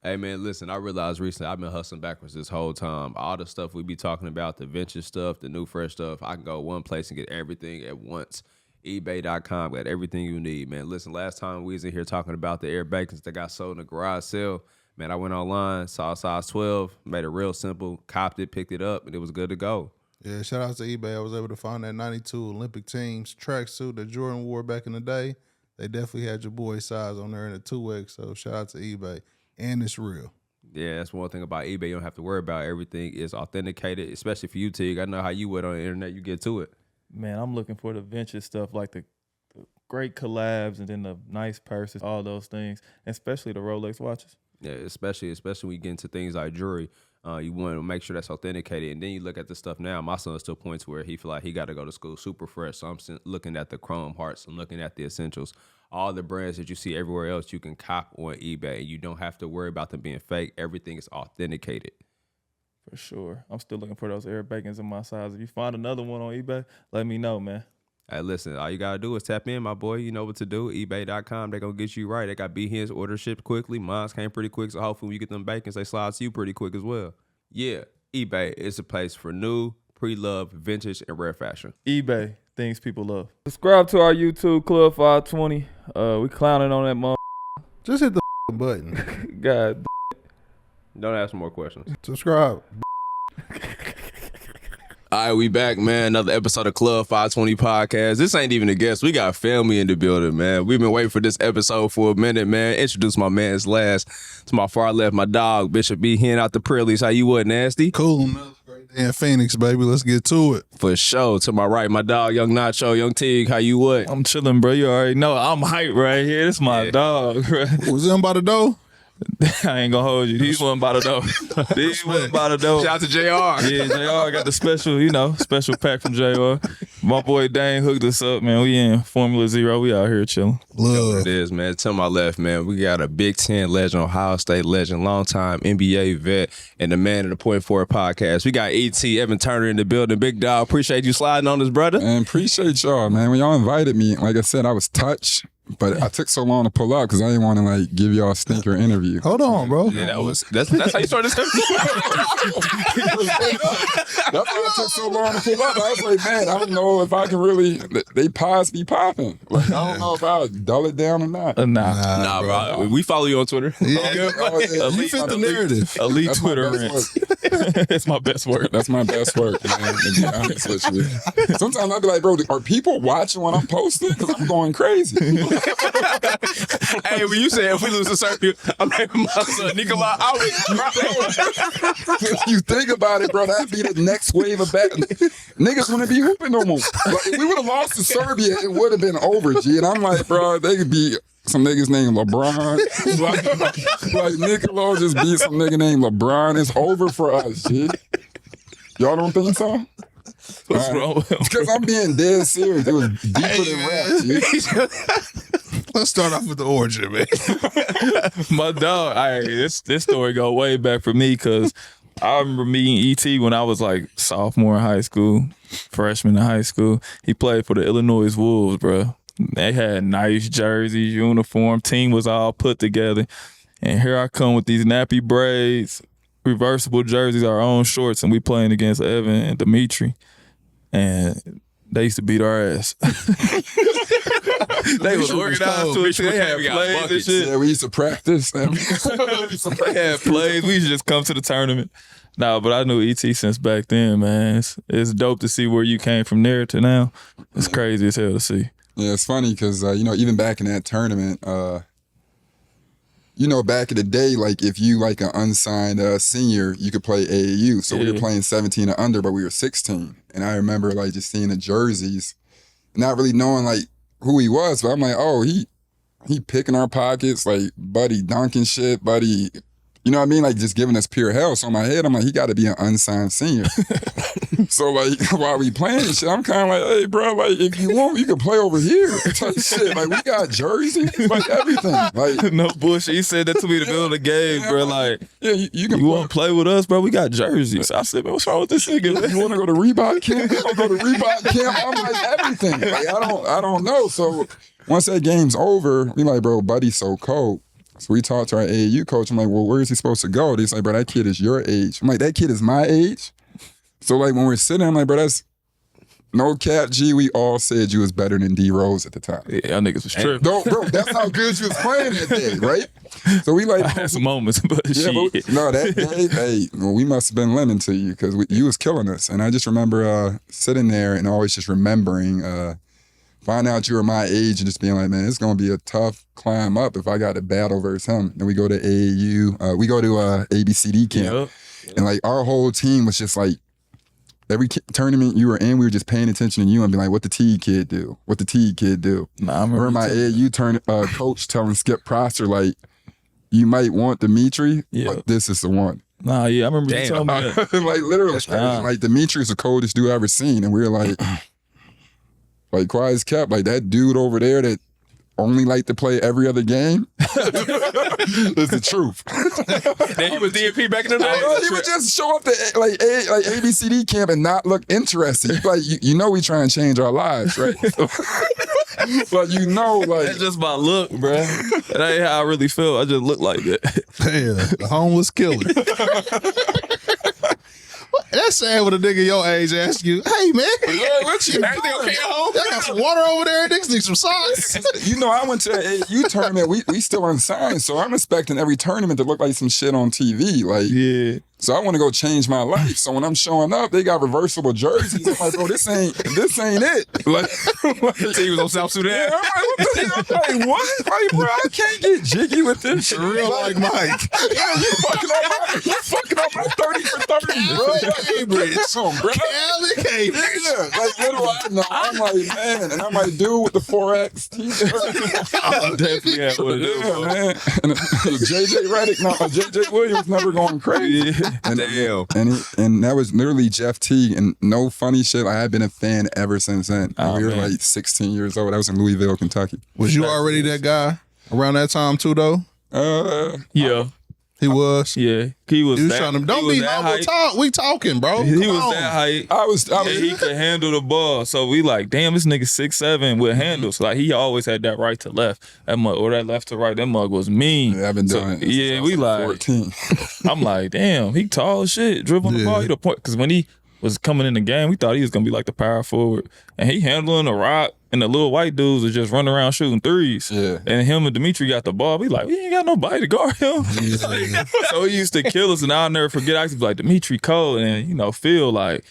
Hey, man, listen, I realized recently I've been hustling backwards this whole time. All the stuff we be talking about, the venture stuff, the new fresh stuff, I can go one place and get everything at once. eBay.com got everything you need, man. Listen, last time we was in here talking about the Air Bacons that got sold in the garage sale, man, I went online, saw a size 12, made it real simple, copped it, picked it up, and it was good to go. Yeah, shout out to eBay. I was able to find that 92 Olympic teams tracksuit that Jordan wore back in the day. They definitely had your boy size on there in the 2X, so shout out to eBay. And it's real. Yeah, that's one thing about eBay. You don't have to worry about everything is authenticated, especially for you, Teague. I know how you would on the internet. You get to it. Man, I'm looking for the venture stuff, like the great collabs and then the nice purses, all those things, especially the Rolex watches. Yeah, especially when you get into things like jewelry. You want to make sure that's authenticated. And then you look at the stuff now. My son's still points where he feel like he got to go to school super fresh. So I'm looking at the Chrome Hearts. I'm looking at the Essentials. All the brands that you see everywhere else, you can cop on eBay. And you don't have to worry about them being fake. Everything is authenticated. For sure. I'm still looking for those Air Bacons in my size. If you find another one on eBay, let me know, man. Hey, listen, all you got to do is tap in, my boy. You know what to do. eBay.com, they're going to get you right. They got Behance order shipped quickly. Mine's came pretty quick, so hopefully when you get them bacons, they slide to you pretty quick as well. Yeah, eBay is a place for new, pre-loved, vintage, and rare fashion. eBay, things people love. Subscribe to our YouTube, Club 520. We clowning on that mother. Just hit the button. God. Don't ask more questions. Subscribe. All right, we back, man. Another episode of Club 520 Podcast. This ain't even a guest. We got family in the building, man. We've been waiting for this episode for a minute, man. Introduce my man's last. To my far left, my dog, Bishop B. Hen out the Prillies. How you what, Nasty? Cool, man. Great day in Phoenix, baby. Let's get to it. For sure. To my right, my dog, Young Nacho, Young Teague. How you what? I'm chilling, bro. You already know I'm hype right here. This my dog, bro. Was them by the door? I ain't gonna hold you. These wasn't by the door. These wasn't by the door. Shout out to JR. Yeah, JR got the special pack from JR. My boy Dane hooked us up, man. We in Formula Zero. We out here chilling. Love. It is, man. To my left, man, we got a Big Ten legend, Ohio State legend, longtime NBA vet, and the man of the Point Forward podcast. We got E.T. Evan Turner in the building. Big dog, appreciate you sliding on this, brother. And appreciate y'all, man. When y'all invited me, like I said, I was touched. But I took so long to pull up because I didn't want to like give y'all a stinker interview. Hold on, bro. Yeah, that's how you started this episode. That's why I took so long to pull up. I was like, man, I don't know if I can really. They pods be popping. Like, I don't know if I'll dull it down or not. Nah, bro. We follow you on Twitter. Yeah, You fit the narrative. Elite That's Twitter my best rant. It's my best work. That's my best work, man. To be honest with you. Sometimes I'll be like, bro, are people watching when I'm posting? Because I'm going crazy. Hey, when you say if we lose a circuit, I'm like my son Nikolai. I was If you think about it, bro, that'd be the next wave of back. Niggas wouldn't be hooping no more. Like, if we would have lost to Serbia, it would have been over, G. And I'm like, bro, they could be some niggas named LeBron. like Nicola just beat some nigga named LeBron. It's over for us, G. Y'all don't think so? What's wrong with him? Because I'm being dead serious. It was deeper than rap, G. Let's start off with the origin, man. My dog, this story go way back for me because I remember meeting E.T. when I was like sophomore in high school, freshman in high school. He played for the Illinois Wolves, bro. They had nice jerseys, uniform, team was all put together. And here I come with these nappy braids, reversible jerseys, our own shorts, and we playing against Evan and Dimitri. And they used to beat our ass. They was organized to it. They had plays and shit. Yeah, we used to practice. They had plays. We used to just come to the tournament. Nah, but I knew ET since back then, man. It's dope to see where you came from there to now. It's crazy as hell to see. Yeah, it's funny because, even back in that tournament, back in the day, like if you like an unsigned senior, you could play AAU. So we were playing 17 and under, but we were 16. And I remember like just seeing the jerseys, not really knowing like who he was, but I'm like, oh, he picking our pockets, like buddy dunking shit, buddy. You know what I mean? Like just giving us pure hell. So in my head, I'm like, he got to be an unsigned senior. So like while we playing and shit, I'm kind of like, hey bro, like if you want, you can play over here. Type shit. Like we got jerseys, like everything. Like no bullshit. He said that to me to build a game, bro. Like you can. You want to play with us, bro? We got jerseys. I said, man, what's wrong with this nigga? You want to go to Reebok camp? You want to go to Reebok camp? I'm like everything. Like I don't know. So once that game's over, we like, bro, buddy's so cold. So we talked to our AAU coach. I'm like, well, where is he supposed to go? He's like, bro, that kid is your age. I'm like, that kid is my age? So like when we're sitting, I'm like, bro, that's no cap, G. We all said you was better than D Rose at the time. Yeah, y'all niggas was tripping. No, bro, that's how good you was playing that day, right? So we like, I had some moments, but yeah, shit. but, no, that day, hey, well, we must have been lemon to you because you was killing us. And I just remember sitting there and always just remembering, finding out you were my age and just being like, man, it's gonna be a tough climb up if I got to battle versus him. Then we go to AAU, we go to ABCD camp, and like our whole team was just like. Every tournament you were in, we were just paying attention to you and be like, what the Teague kid do? What the Teague kid do? Nah, I remember my AAU coach telling Skip Prosser, like, you might want Dimitri, but this is the one. Nah, yeah, I remember you telling me that. Like, literally, like, Dimitri's the coldest dude I ever seen. And we were like quiet as kept, like, that dude over there that only like to play every other game is the truth. Then he was DP back in the day. He would just show up to like ABCD camp and not look interested. Like you know we try and change our lives, right? But you know, like That's just my look, bro. That ain't how I really feel. I just look like that. Yeah, the homeless killer. That's sad when a nigga your age ask you, hey man, what you everything okay at home? I got some water over there, niggas need some socks. You know, I went to an AAU tournament. We still unsigned, so I'm expecting every tournament to look like some shit on TV. Like, Yeah. so I want to go change my life. So when I'm showing up, they got reversible jerseys. I'm like, bro, this ain't it. Like He was on South Sudan. yeah, I'm like, what the hell? I'm like, what? Like, bro, I can't get jiggy with this shit. Real like Mike. Yeah, you fucking up my 30 for 30, bro. Cambridge. Come on, bro. Cali Cambridge. Yeah, like literally, I'm like, man, and I'm like, dude with the 4X t-shirt. I definitely had one of them. Yeah, man. And JJ Redick, no, JJ Williams never going crazy. Yeah. And that was literally Jeff Teague, and no funny shit. I had been a fan ever since then. Oh, we were man. like 16 years old. That was in Louisville, Kentucky. Was you already that guy around that time too though? Yeah. He was. Yeah. He was He was that, trying to he don't was be that humble. height. Talk. We talking, bro. He Come was on. that height. I was And he could handle the ball. So we like, damn, this nigga 6'7" with handles. Like he always had that right to left. That mug or that left to right. That mug was mean. Yeah, I've been doing it. Yeah, since we I was like 14. I'm like, damn, he tall as shit, dribbling the ball. He the point because when he was coming in the game, we thought he was gonna be like the power forward, and he handling the rock, and the little white dudes are just running around shooting threes. Yeah. And him and Dimitri got the ball. We like, we ain't got nobody to guard him. So he used to kill us, and I'll never forget. I used to be like, Dimitri cold, and Phil like,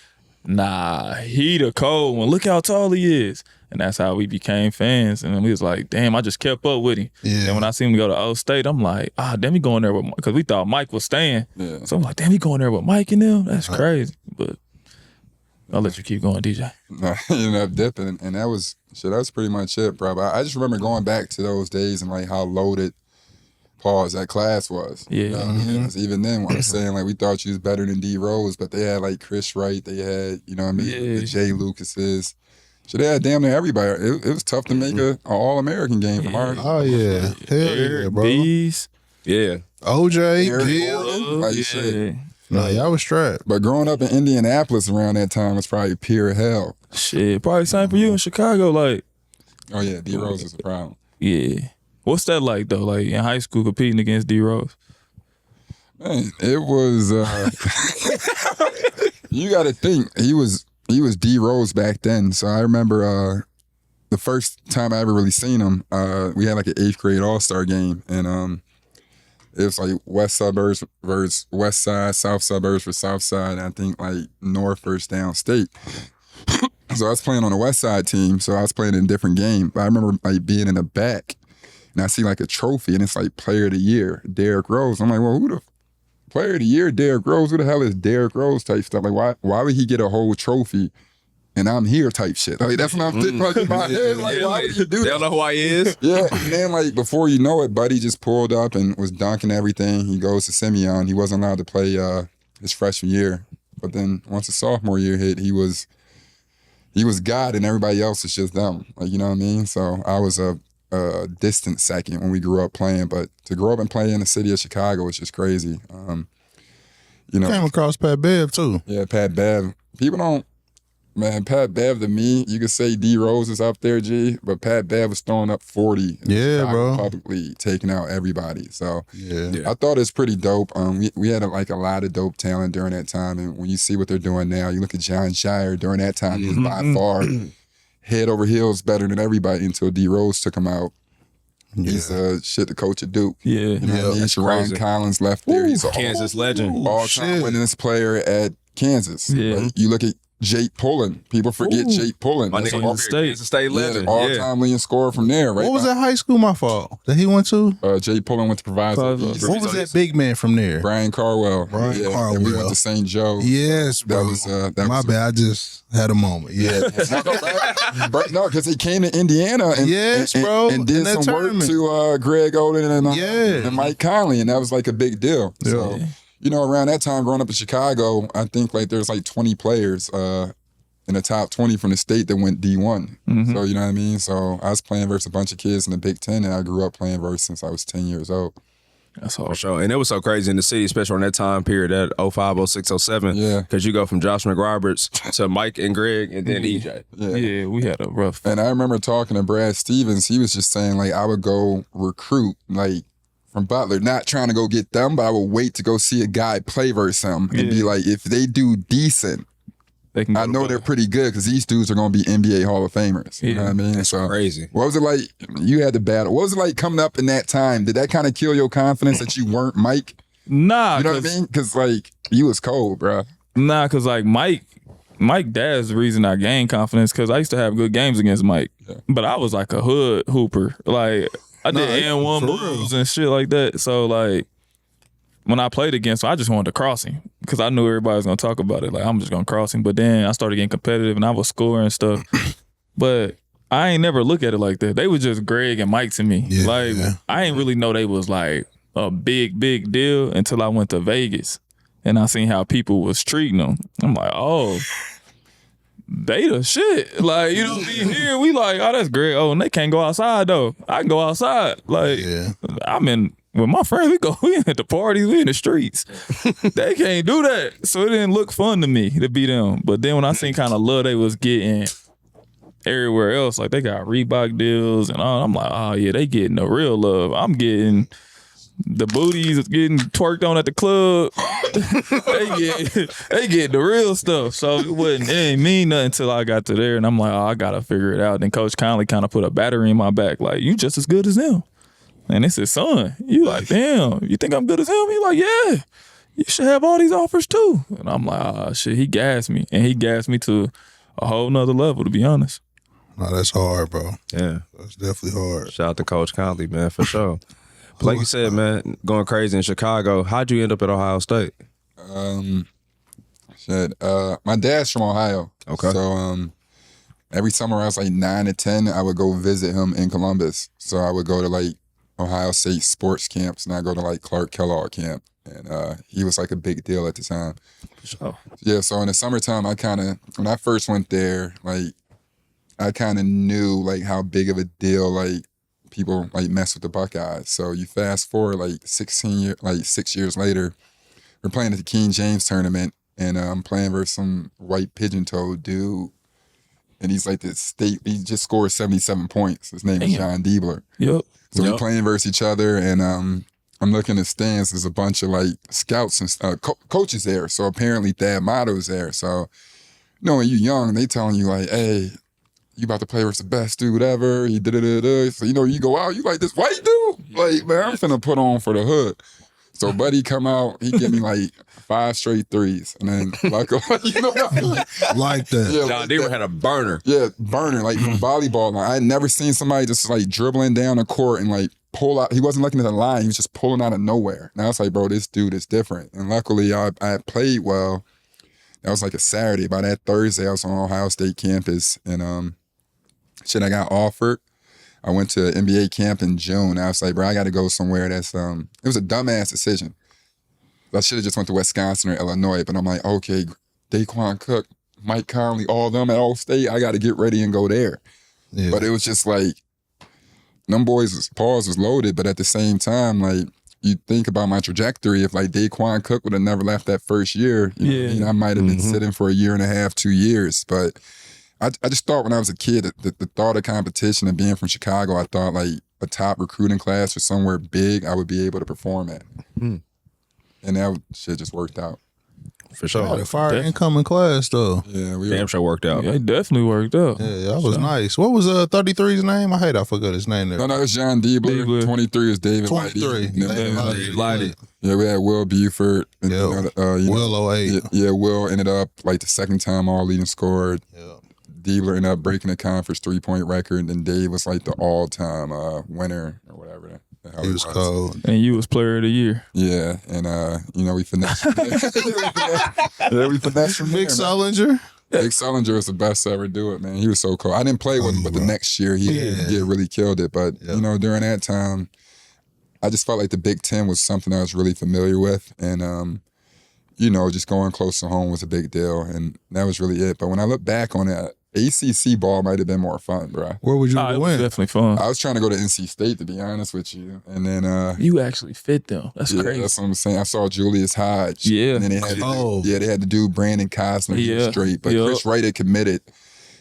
nah, he the cold one. Look how tall he is. And that's how we became fans. And then we was like, damn, I just kept up with him. Yeah. And when I seen him go to Old State, I'm like, damn, he going there with Mike. Because we thought Mike was staying. Yeah. So I'm like, damn, he going there with Mike and them? That's crazy. But I'll let you keep going, DJ. No, he ended up dipping, and that was that's pretty much it, bro. But I just remember going back to those days and like how loaded that class was. Yeah. You know what I mean? 'Cause even then, when I was saying like we thought you was better than D Rose, but they had like Chris Wright, they had the Jay Lucases. So they had damn near everybody. It was tough to make an All-American game from our Oh yeah. Hell yeah, bro. Bees. Yeah. OJ, Eric Bill. Gordon, like shit. No, y'all was strapped. But growing up in Indianapolis around that time was probably pure hell. Shit, probably same for you in Chicago. Like, Oh yeah, D Rose is a problem. yeah. What's that like though? Like in high school competing against D Rose? Man, it was. You got to think he was D Rose back then. So I remember the first time I ever really seen him. We had like an 8th grade All-Star game, and it was like West Suburbs versus West Side, South Suburbs for South Side. And I think like North versus Downstate. So I was playing on the West Side team. So I was playing in a different game. But I remember like being in the back, and I see like a trophy, and it's like Player of the Year, Derrick Rose. I'm like, well, who the Player of the Year, Derrick Rose? Who the hell is Derrick Rose type stuff? Like, why would he get a whole trophy and I'm here type shit? Like, that's what I'm thinking like, in my head. Like, why would you do They don't that? know who he is. Yeah, and then like before you know it, Buddy just pulled up and was dunking everything. He goes to Simeon. He wasn't allowed to play his freshman year. But then once the sophomore year hit, he was God and everybody else was just them. Like, you know what I mean? So I was a distant second when we grew up playing, but to grow up and play in the city of Chicago was just crazy. Came across Pat Bev too. Yeah, Pat Bev. People don't Man, Pat Bev to me, you could say D Rose is up there, G, but Pat Bev was throwing up 40. In the Yeah, Chicago bro. Public League, taking out everybody. So Yeah. I thought it's pretty dope. We had like a lot of dope talent during that time, and when you see what they're doing now, you look at John Shire during that time, he was by far head over heels better than everybody until D Rose took him out. He's the coach at Duke. Yeah. You know what I mean? That's Sharon crazy. Collins left there. He's an Kansas legend. all-time winningest player at Kansas. Yeah. Right? You look at Jake Pullen. People forget Jake Pullen. My That's nigga, Kansas State. Kansas State legend. all-time leading scorer from there, right? What was that high school, my fault, that he went to? Jake Pullen went to Proviso. Proviso. East. What was that big man from there? Brian Carwell. Brian And we Carwell. went to St. Joe. Yes, bro. was, that My was- bad. I just had a moment. Yeah. No, because he came to Indiana and, Yes, and, bro, and did in that some work tournament. to Greg Oden Yeah. and Mike Conley, and that was like a big deal. So, you know, around that time, growing up in Chicago, I think like there's like 20 players in the top 20 from the state that went D1. So, you know what I mean? So I was playing versus a bunch of kids in the Big Ten, and I grew up playing versus since I was 10 years old. That's For hard. sure. And it was so crazy in the city, especially on that time period, that 05, 06, 07. Yeah. Because you go from Josh McRoberts to Mike and Greg and then EJ. Yeah, we had a rough. And I remember talking to Brad Stevens. He was just saying, like, I would go recruit, like, from Butler, not trying to go get them, but I would wait to go see a guy play versus them and be like, if they do decent, They can go I to know they're Butler. pretty good because these dudes are going to be NBA Hall of Famers. You know what I mean? That's crazy. What was it like? You had the battle. What was it like coming up in that time? Did that kind of kill your confidence that you weren't Mike? Nah, You know what I mean? Because, like, you was cold, bro. Nah, cause like Mike Dad's the reason I gained confidence because I used to have good games against Mike, but I was like a hood hooper. Like I did N1 moves and shit like that. So like when I played against him, I just wanted to cross him because I knew everybody was gonna talk about it. Like I'm just gonna cross him. But then I started getting competitive and I was scoring and stuff. But I ain't never look at it like that. They was just Greg and Mike to me. I ain't really know they was like a big deal until I went to Vegas. And I seen how people was treating them. I'm like, oh, they the shit. Like, you know what I mean? Here we like, oh, that's great. Oh, and they can't go outside though. I can go outside. Like, I'm in with my friends. We at the parties. We in the streets. They can't do that. So it didn't look fun to me to be them. But then when I seen kind of love they was getting everywhere else, like they got Reebok deals and all, I'm like, oh yeah, they getting the real love. I'm getting the booties getting twerked on at the club. they get the real stuff. So it ain't mean nothing until I got to there, and I'm like, oh, I gotta figure it out. Then Coach Conley kind of put a battery in my back, like, you just as good as them. And it's his son. You like, damn, you think I'm good as him? He like, yeah, you should have all these offers too. And I'm like, oh shit, he gassed me, and he gassed me to a whole nother level, to be honest. No, that's hard, bro. Yeah. That's definitely hard. Shout out to Coach Conley, man, for sure. But like you said, man, going crazy in Chicago. How'd you end up at Ohio State? My dad's from Ohio. Okay. So every summer I was like 9 to 10, I would go visit him in Columbus. So I would go to like Ohio State sports camps, and I go to like Clark Kellogg camp. And he was like a big deal at the time. Sure. Yeah, so in the summertime, when I first went there, like I kind of knew like how big of a deal like people like mess with the Buckeyes. So you fast forward like 6 years later, we're playing at the King James tournament, and I'm playing versus some white pigeon-toed dude, and he's like he just scored 77 points. His name is John Diebler. Yep. So we're playing versus each other, and I'm looking at the stands. There's a bunch of like scouts and coaches there. So apparently Thad Motto's there. So you know, when you're young, they telling you like, hey, you about to play versus the best dude ever. He da-da-da-da. So, you know, you go out, you like this white dude? Like, man, I'm finna put on for the hood. So Buddy come out, he give me like 5 straight threes. And then like, you know what I mean? Like that. Yeah, John like Deaver that. had a burner. Yeah, burner, like from volleyball. Like, I had never seen somebody just like dribbling down the court and like pull out. He wasn't looking at the line. He was just pulling out of nowhere. And I was like, bro, this dude is different. And luckily I played well. That was like a Saturday. By that Thursday, I was on Ohio State campus. And I got offered. I went to NBA camp in June. I was like, bro, I got to go somewhere that's, it was a dumbass decision. I should have just went to Wisconsin or Illinois, but I'm like, okay, Daquan Cook, Mike Conley, all of them at All State, I got to get ready and go there. Yeah. But it was just like, them boys' paws was loaded, but at the same time, like, you think about my trajectory, if like Daquan Cook would have never left that first year, you know what I mean? I might have been sitting for a year and a half, 2 years. But I just thought when I was a kid, the thought of competition and being from Chicago, I thought like a top recruiting class or somewhere big, I would be able to perform at. And that shit just worked out. For sure. The fire incoming class though. Yeah, we Damn sure worked out. Yeah, it definitely worked out. Yeah, that was nice. What was 33's name? I forgot his name there. No, it's John Diebler. 23 is David 23. Lighty. Yeah, we had Will Buford. And, Will 08. Yeah, Will ended up like the second time all leading scorer. Yeah. Diebler ended up breaking the conference 3-point record, and Dave was like the all-time winner or whatever. He was cold. And you was player of the year. Yeah, and we finessed. We finessed from Vic there, Sullinger. Vic Sullinger was the best to ever do it, man. He was so cool. I didn't play with him, but the next year he really killed it. But during that time, I just felt like the Big Ten was something I was really familiar with, and just going close to home was a big deal, and that was really it. But when I look back on it, ACC ball might have been more fun, bro. Where would you It was win? definitely fun. I was trying to go to NC State, to be honest with you, and then You actually fit them. That's crazy. that's what I'm saying. I saw Julius Hodge. Yeah. And then they had to do Brandon Cosner straight. But Chris Wright had committed,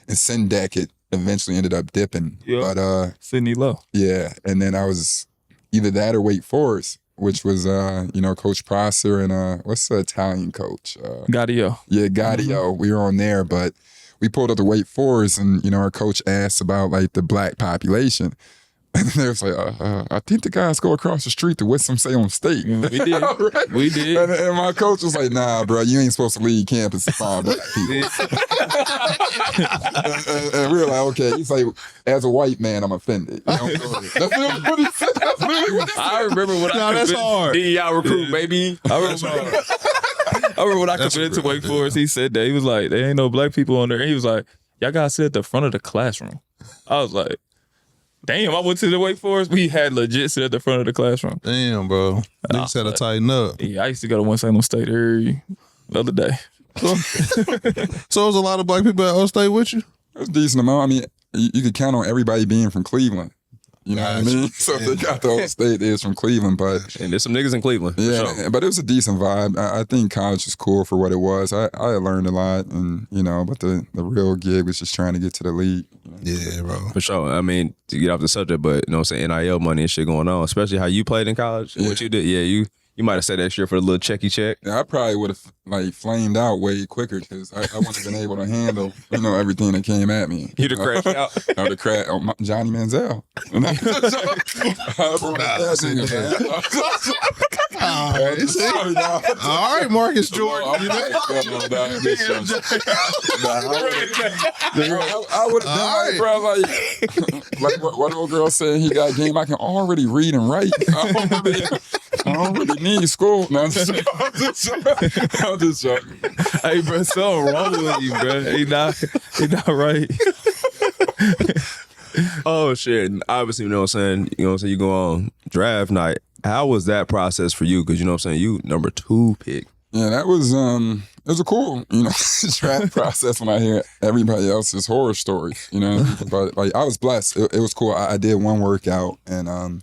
and Sendak had eventually ended up dipping. Yeah. But Sidney Lowe. yeah, and then I was either that or Wake Forest, which was Coach Prosser and what's the Italian coach? Gaudio. Yeah, Gaudio. We were on there, but we pulled up to Wake Forest, and our coach asked about like the black population. And they was like, I think the guys go across the street to Winston-Salem State. We did. Right? We did. And my coach was like, nah, bro, you ain't supposed to leave campus to find black people. and we were like, okay. He's like, as a white man, I'm offended. That's what he said. That's literally what he said. I remember when that's hard. DEI recruit, baby. I remember when I committed to Wake Forest, he said that. He was like, there ain't no black people on there. And he was like, y'all gotta sit at the front of the classroom. I was like, damn, I went to the Wake Forest. We had legit sit at the front of the classroom. Damn, bro. Niggas had to tighten up. Yeah, I used to go to Winston-Salem State every other day. So it was a lot of black people at O State with you? It was a decent amount. I mean, you could count on everybody being from Cleveland. You know what I mean? So if they got the whole state is from Cleveland, but And there's some niggas in Cleveland. for yeah, sure. but it was a decent vibe. I think college was cool for what it was. I learned a lot, and but the real gig was just trying to get to the league. Yeah, bro. For sure. I mean, to get off the subject, but you know what I'm saying, NIL money and shit going on, especially how you played in college. Yeah. What you did, you might have said that shit for a little checky check. Yeah, I probably would have like flamed out way quicker because I wouldn't have been able to handle everything that came at me. You'd have crashed out. I would have crashed. Johnny Manziel. All right, Marcus Jordan. I would have done it, bro. Like what old girl said, he got game. I can already read and write. I don't really need school. No, I'm just joking. Hey, bro, something wrong with you, bro. He not right. Oh shit. And obviously, you know what I'm saying, you go on draft night. How was that process for you? Because you know what I'm saying, you number 2 pick. Yeah, that was it was a cool, draft process when I hear everybody else's horror stories, But like I was blessed. It was cool. I did one workout, and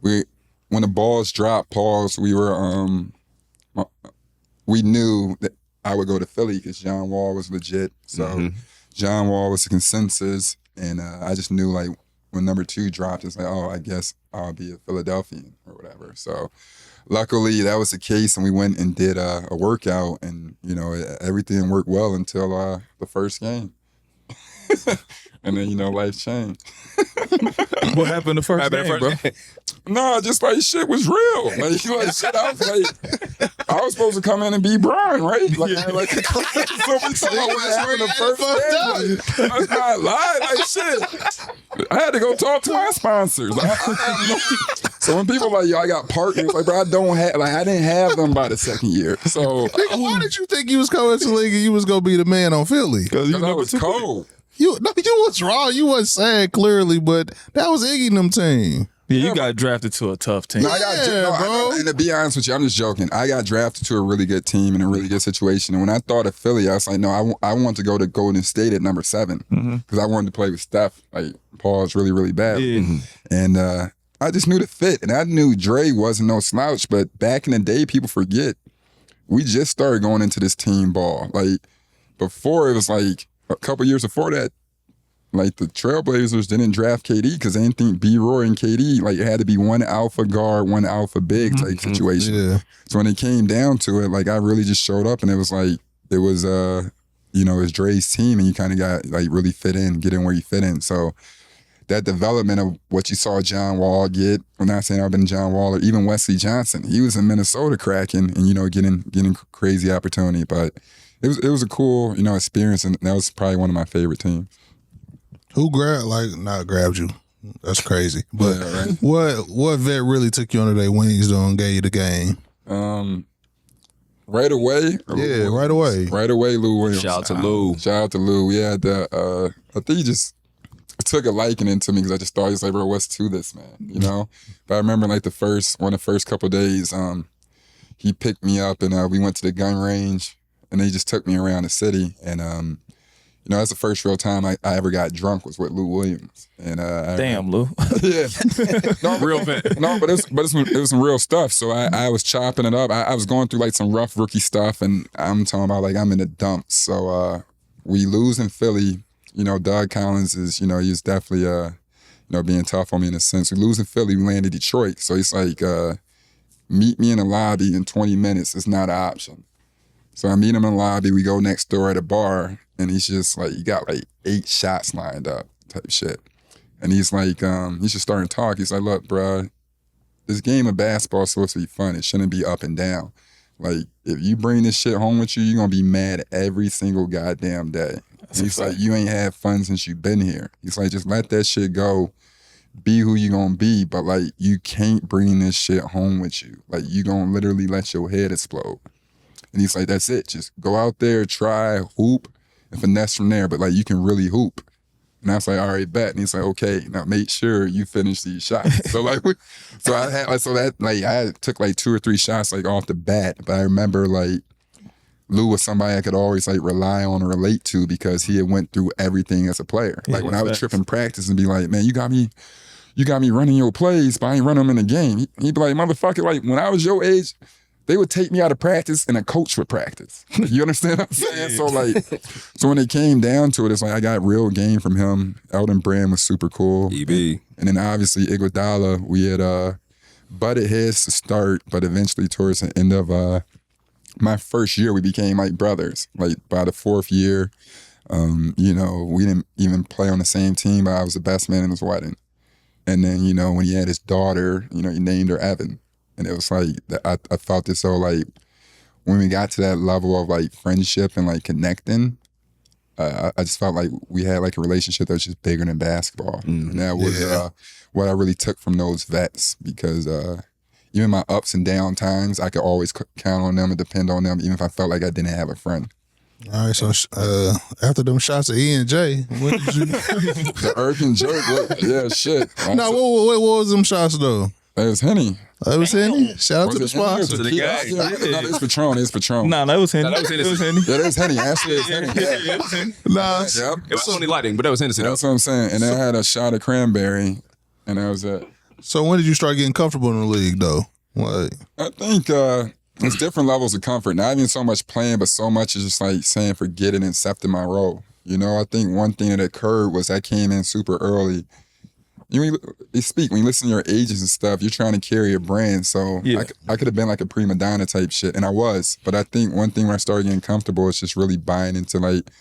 when the balls dropped, we were we knew that I would go to Philly because John Wall was legit. So John Wall was the consensus, and I just knew like when number 2 dropped, it's like, oh, I guess I'll be a Philadelphian or whatever. So luckily that was the case, and we went and did a workout, and everything worked well until the first game. And then life changed. What happened the first game, bro? No, just like shit was real. Like shit, I was like, I was supposed to come in and be Brian, right? Like so we saw what happened the first game. I was not lying, like shit. I had to go talk to my sponsors. So when people like, yo, I got partners, like, bro, I didn't have them by the second year. So Why did you think you was coming to the league and you was gonna be the man on Philly? because I was cold. You was wrong. You wasn't saying clearly, but that was Iggy and them team. Yeah, you got drafted to a tough team. No, bro. And to be honest with you, I'm just joking. I got drafted to a really good team in a really good situation. And when I thought of Philly, I was like, no, I want to go to Golden State at number 7 because I wanted to play with Steph. Like, Paul is really, really bad. Yeah. And I just knew the fit, and I knew Dre wasn't no slouch. But back in the day, people forget we just started going into this team ball. Like before, it was like a couple years before that. Like the Trailblazers didn't draft KD because they didn't think B-Roy and KD, like it had to be one alpha guard, one alpha big type situation. Yeah. So when it came down to it, like I really just showed up and it was like, it was, it's Dre's team and you kind of got like really fit in, get in where you fit in. So that development of what you saw John Wall get, I'm not saying I've been John Wall or even Wesley Johnson. He was in Minnesota cracking and, getting crazy opportunity. But it was a cool, experience and that was probably one of my favorite teams. Who not grabbed you? That's crazy. But yeah, right? what vet really took you under their wings though and gave you the game? Right away? Yeah, right away. Right away, Lou Williams. Shout out to Lou. Shout out to Lou. We had I think he just took a liking into me because I just thought he was like, bro, what's to this, man? But I remember like one of the first couple of days, he picked me up and we went to the gun range and they just took me around the city and that's the first real time I ever got drunk was with Lou Williams. And damn, Lou. Yeah. No, real bad. No, but it was some real stuff. So I was chopping it up. I was going through like some rough rookie stuff and I'm talking about like I'm in the dumps. So we lose in Philly. Doug Collins is, he's definitely being tough on me in a sense. We lose in Philly, we land in Detroit. So he's like, meet me in the lobby in 20 minutes. It's not an option. So I meet him in the lobby, we go next door at a bar. And he's just like, you got like 8 shots lined up type shit. And he's like, he's just starting to talk. He's like, look, bro, this game of basketball is supposed to be fun. It shouldn't be up and down. Like, if you bring this shit home with you, you're going to be mad every single goddamn day. He's like, you ain't had fun since you've been here. He's like, just let that shit go. Be who you going to be. But, like, you can't bring this shit home with you. Like, you going to literally let your head explode. And he's like, that's it. Just go out there, try, hoop. And finesse from there, but like you can really hoop. And I was like, all right, bet. And he's like, okay, now make sure you finish these shots. So I took like 2 or 3 shots like off the bat. But I remember like Lou was somebody I could always like rely on or relate to because he had went through everything as a player. Yeah, like when I would trip in practice and be like, man, you got me running your plays, but I ain't running them in the game. He'd be like, motherfucker, like when I was your age, they would take me out of practice and a coach would practice. You understand what I'm saying? So when it came down to it, it's like I got real game from him. Elton Brand was super cool. EB. And then obviously Iguodala, we had butted heads to start, but eventually towards the end of my first year, we became like brothers. Like by the 4th year, we didn't even play on the same team, but I was the best man in his wedding. And then, when he had his daughter, he named her Evan. And it was like, I felt this so like, when we got to that level of like friendship and like connecting, I just felt like we had like a relationship that was just bigger than basketball. Mm-hmm. And that was what I really took from those vets because even my ups and down times, I could always count on them and depend on them, even if I felt like I didn't have a friend. All right, so after them shots at E and J, what did you? The irking joke, yeah, shit. No, what was them shots though? It was Henny. That was Henny. Shout out to the sponsor. No, it's Patron. It's Patron. Nah, that was Henny. That was Henny. Yeah, that was Henny. Actually, it's Henny. Nah, yep. It was only lighting, but that was Henderson. That's what I'm saying. And then I had a shot of cranberry, and that was it. So when did you start getting comfortable in the league, though? What? I think it's different levels of comfort. Not even so much playing, but so much is just like saying forget it and accepting my role. I think one thing that occurred was I came in super early. When you listen to your agents and stuff, you're trying to carry a brand. So yeah. I could have been like a prima donna type shit, and I was. But I think one thing when I started getting comfortable is just really buying into like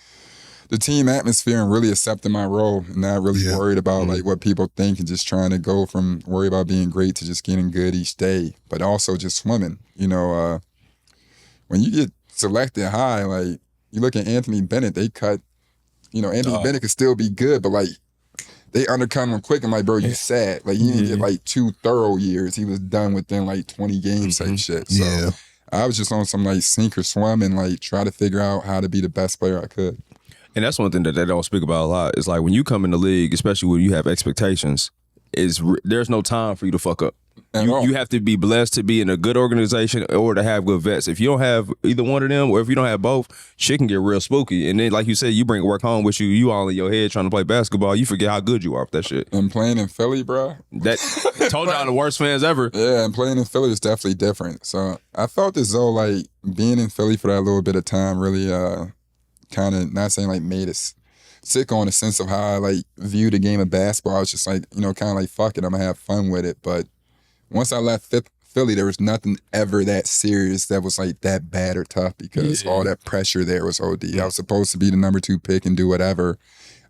the team atmosphere and really accepting my role and not really worried about like what people think and just trying to go from worry about being great to just getting good each day. But also just swimming. When you get selected high, like you look at Anthony Bennett, they cut, Anthony Bennett could still be good, but like they undercut him quick. I'm like, bro, you sad. Like, you need to get like 2 thorough years. He was done within like 20 games type shit. So I was just on some like sink or swim and like try to figure out how to be the best player I could. And that's one thing that they don't speak about a lot. It's like when you come in the league, especially when you have expectations, there's no time for you to fuck up. You have to be blessed to be in a good organization or to have good vets. If you don't have either one of them, or if you don't have both, shit can get real spooky. And then, like you said, you bring work home with you. You all in your head trying to play basketball. You forget how good you are with that shit. And playing in Philly, bro. That told y'all the worst fans ever. Yeah, and playing in Philly is definitely different. So I felt as though like being in Philly for that little bit of time really kind of, not saying like made us sick on the sense of how I like view the game of basketball. I was just like, kind of like, fuck it, I'm gonna have fun with it. But once I left Philly, there was nothing ever that serious that was like that bad or tough because all that pressure there was OD. I was supposed to be the number 2 pick and do whatever.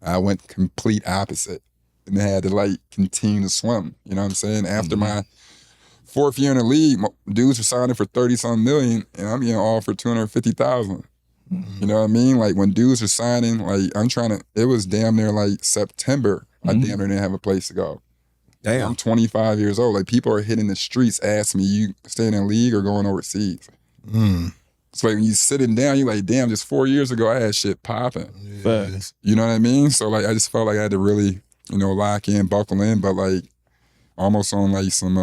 I went complete opposite and had to like continue to swim. You know what I'm saying? After my 4th year in the league, dudes were signing for 30-something million and I'm getting all for 250,000. You know what I mean? Like when dudes are signing, like it was damn near like September. I damn near didn't have a place to go. Damn. I'm 25 years old. Like people are hitting the streets asking me, you staying in the league or going overseas? It's like when you sitting down, you like, damn, just 4 years ago I had shit popping. Facts. You know what I mean? So like I just felt like I had to really, lock in, buckle in, but like almost on like some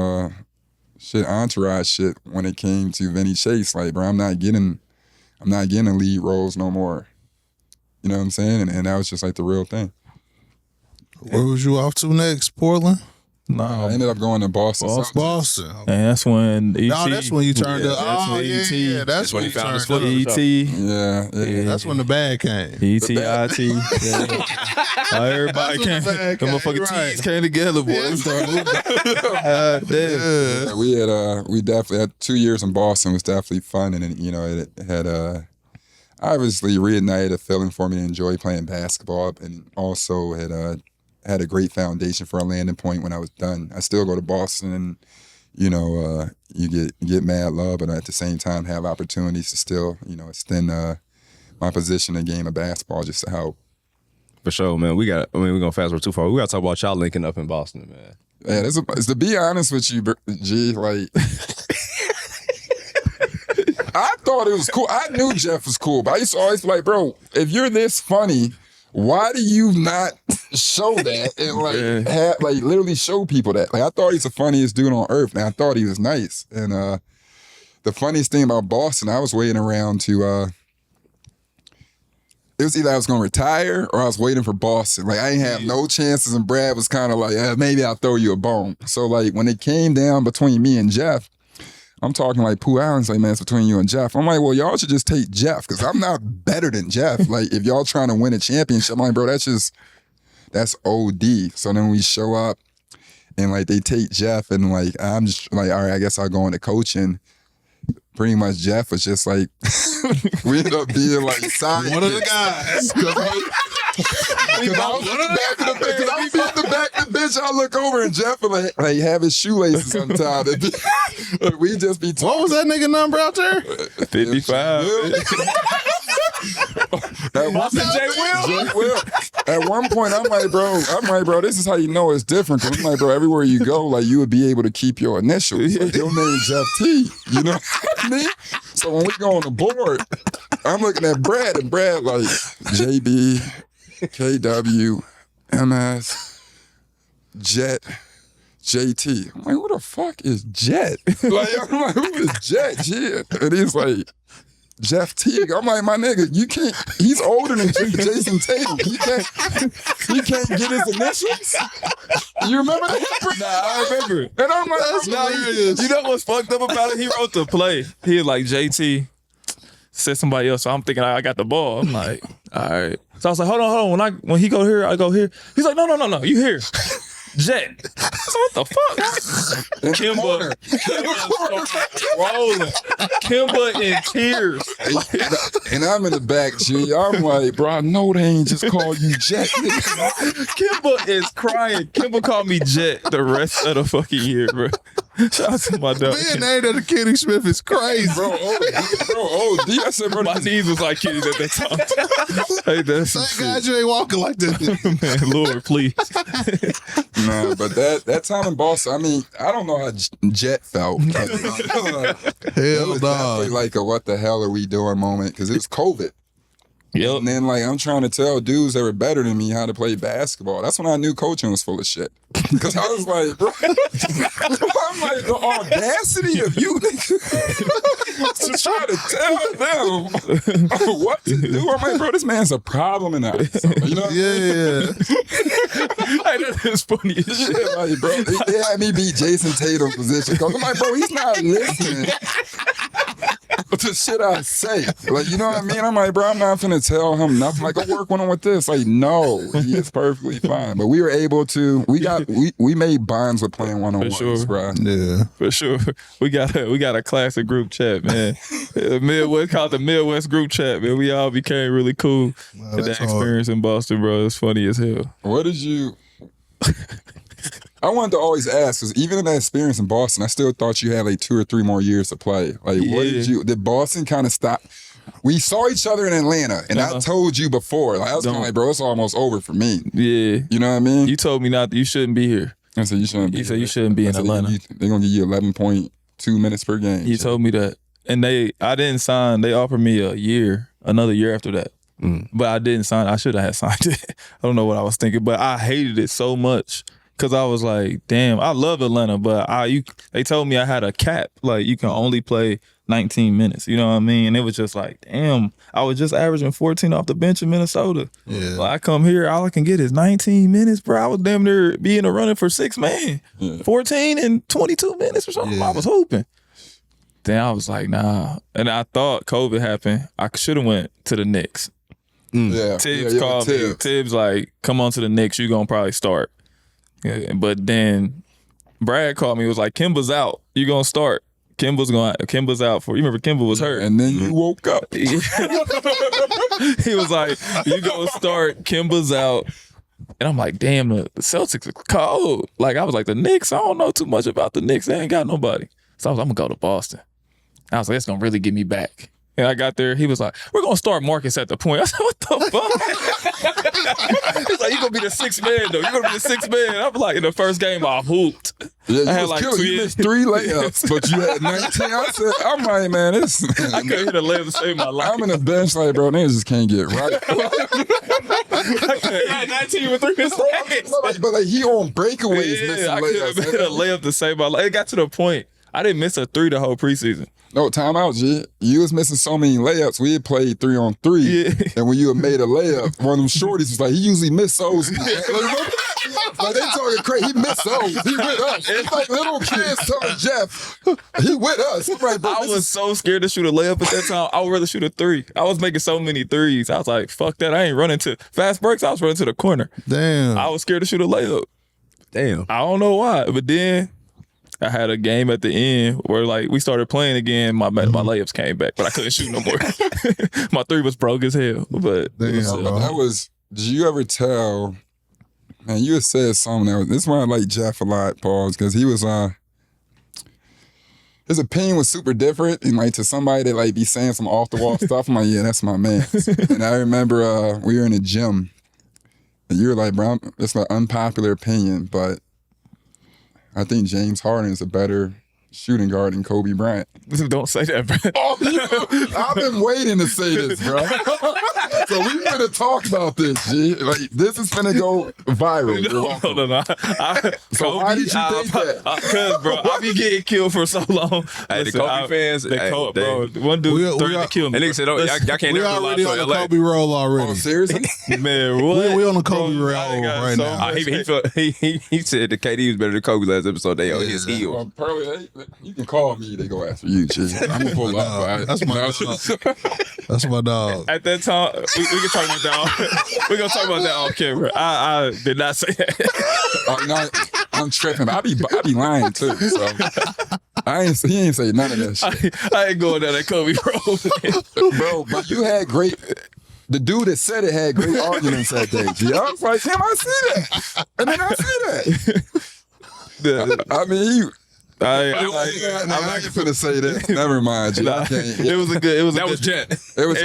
entourage shit when it came to Vinny Chase. Like, bro, I'm not getting a lead roles no more. You know what I'm saying? And that was just like the real thing. Where was you off to next? Portland? I ended up going to Boston. Boston. And that's when ET. No, that's when you turned up. That's when ET. Yeah, that's when he you found his turned foot. up. ET. Yeah. That's when the bag came. ET, IT. Yeah. Everybody came. The motherfucking right. T's came together, boy. Yeah. We started moving. Yeah, we definitely had 2 years in Boston. It was definitely fun, and it had obviously reignited a feeling for me to enjoy playing basketball, and also had a great foundation for a landing point when I was done. I still go to Boston, and you get mad love, but at the same time have opportunities to still extend my position in the game of basketball just to help. For sure, man. We're gonna fast forward too far. We gotta talk about y'all linking up in Boston, man. Yeah, to be honest with you, G, like I thought it was cool. I knew Jeff was cool, but I used to always be like, bro, if you're this funny, why do you not show that and literally show people that? Like I thought he's the funniest dude on earth, and I thought he was nice. And the funniest thing about Boston, I was waiting around to it was either I was gonna retire or I was waiting for Boston. Like I ain't have no chances, and Brad was kind of like, maybe I'll throw you a bone. So like when it came down between me and Jeff, I'm talking like Pooh Allen's like, man, it's between you and Jeff. I'm like, well, y'all should just take Jeff because I'm not better than Jeff. Like if y'all trying to win a championship, I'm like, bro, that's OD. So then we show up and like they take Jeff and like I'm just like, all right, I guess I'll go into coaching. Pretty much Jeff was just like, we ended up being like side One of the guys. Because I was in the back of the bench, I look over and Jeff would like have his shoelaces untied. We just be talking. What was that nigga number out there? 55. Jay Will. At one point, I'm like, bro, this is how you know it's different. 'Cause I'm like, bro, everywhere you go, like you would be able to keep your initials. Like, your name Jeff Teague. You know what I mean? So when we go on the board, I'm looking at Brad, and Brad like JB, KW, MS, Jet, JT. I'm like, who the fuck is Jet? Like, I'm like, who is Jet? Yeah. And he's like, Jeff Teague. I'm like, my nigga, you can't. He's older than Jayson Tatum. He can't get his initials. You remember that? Nah, I remember. And I'm like, that's hilarious. You know what's fucked up about it? He wrote the play. He was like, JT said somebody else, so I'm thinking I got the ball. I'm like, all right. So I was like, hold on. When he go here, I go here. He's like, no, you here. Jet. So what the fuck? Kimba rolling. Kimba in tears. And I'm in the back, G. I'm like, bro, I know they ain't just call you Jet. Kimba is crying. Kimba called me Jet the rest of the fucking year, bro. Shout out to my dog. Being named after Kenny Smith is crazy. Bro, OD. I said, bro, My knees was like kitties at that time. Hey, that's some Thank God shit. you ain't walking like that. Man, Lord, please. no, but that time in Boston, I mean, I don't know how Jet felt. But, it Hell was no. definitely like a what the hell are we doing moment because it was COVID. Yep. And then like I'm trying to tell dudes that were better than me how to play basketball. That's when I knew coaching was full of shit. Because I was like, bro, I'm like the audacity of you to try to tell them what to do. I'm like, bro, this man's a problem in that. You know? Yeah. Like, that is funny as shit. Yeah, like, bro, they had me beat Jayson Tatum's position. Cause I'm like, bro, he's not listening to shit I say. Like, you know what I mean? I'm like, bro, I'm not finna tell him nothing. Like, go work with him with this. Like, no, he is perfectly fine. But we were able to. We made bonds with playing one-on-ones, sure. bro. Yeah. For sure. We got a classic group chat, man. Midwest called the Midwest group chat, man. We all became really cool at that experience in Boston, bro. It's funny as hell. What did you... I wanted to always ask, because even in that experience in Boston, I still thought you had like 2 or 3 more years to play. Like, what did Boston kind of stop? We saw each other in Atlanta, and I told you before, like, I was kind of like, bro, it's almost over for me. Yeah. You know what I mean? You told me you shouldn't be here. I said, you shouldn't be You said you shouldn't be in Atlanta. They're going to give you 11.2 minutes per game. You told me that. And I didn't sign. They offered me another year after that. But I didn't sign. I should have had signed it. I don't know what I was thinking, but I hated it so much. Cause I was like, damn, I love Atlanta, but they told me I had a cap. Like, you can only play 19 minutes. You know what I mean? And it was just like, damn, I was just averaging 14 off the bench in Minnesota. Yeah. Like, I come here, all I can get is 19 minutes, bro. I was damn near being a running for 6 man. 14 and 22 minutes or something. I was hooping. Then I was like, nah. And I thought COVID happened. I should have went to the Knicks. Yeah. Tibbs called me. Tibbs like, come on to the Knicks. You gonna probably start. Yeah, but then Brad called me. Was like, Kimba's out. You gonna start? Kimba's out for. You remember Kimba was hurt, and then you woke up. He was like, you gonna start? Kimba's out, and I'm like, damn, the Celtics are cold. Like, I was like, the Knicks. I don't know too much about the Knicks. They ain't got nobody. So I was like, I'm gonna go to Boston. I was like, it's gonna really get me back. And I got there, he was like, we're going to start Marcus at the point. I said, what the fuck? He's like, you're going to be the 6th man, though. You're going to be the 6th man. I'm like, in the first game, I hooped. Yeah, I you was like killing. You missed 3 layups, but you had 19. I'm like, man, this... I couldn't hit a layup to save my life. I'm in the bench like, bro, niggas just can't get right. I had 19 with 3 mistakes. But like, he on breakaways missing I layups. couldn't hit a layup to save my life. It got to the point. I didn't miss a 3 the whole preseason. No, timeout, G. You was missing so many layups. We had played 3-on-3. Yeah. And when you had made a layup, one of them shorties was like, he usually missed those. Like, they talking crazy. He missed those. He with us. It's like little kids telling Jeff, he with us. Right, bro, I was so scared to shoot a layup at that time. I would rather shoot a 3. I was making so many threes. I was like, fuck that. I ain't running to fast breaks. I was running to the corner. Damn. I was scared to shoot a layup. Damn. I don't know why. But then I had a game at the end where like we started playing again. My layups came back, but I couldn't shoot no more. My 3 was broke as hell. But that was, did you ever tell, man, you had said something that was, this is why I like Jeff a lot, Paul, because he was, his opinion was super different, and like to somebody that like be saying some off the wall stuff, I'm like, yeah, that's my man. And I remember we were in the gym, and you were like, bro, it's an unpopular opinion, but I think James Harden is a better shooting guard than Kobe Bryant. Don't say that, bro. Oh, I've been waiting to say this, bro. So we gonna talk about this, G. Like, this is gonna go viral. No. So why did you think that? Because, bro, I be getting killed for so long. Hey, the Kobe fans, bro. One dude threatened to kill me. And nigga said, y'all can't We never already lie on to the LA. Kobe roll already. Oh, seriously? Man, what? We on the Kobe roll right now. He said that KD was better than Kobe last episode. They on his heel. Well, Pearly, you can call me. They go after you, G. I'm gonna pull up. That's my dog. That's my dog. At that time, we can talk about that. We're gonna talk about that on camera. I did not say that. No, I'm tripping. I be lying too. So he ain't say none of that shit. I ain't going down that Kobe road. Bro, but you had great. The dude that said it had great arguments that day, G. I was like, damn, I see that. And then I see that. I mean, I'm not gonna say that. Never mind, G. I can't. It was a good. That was Jet. It was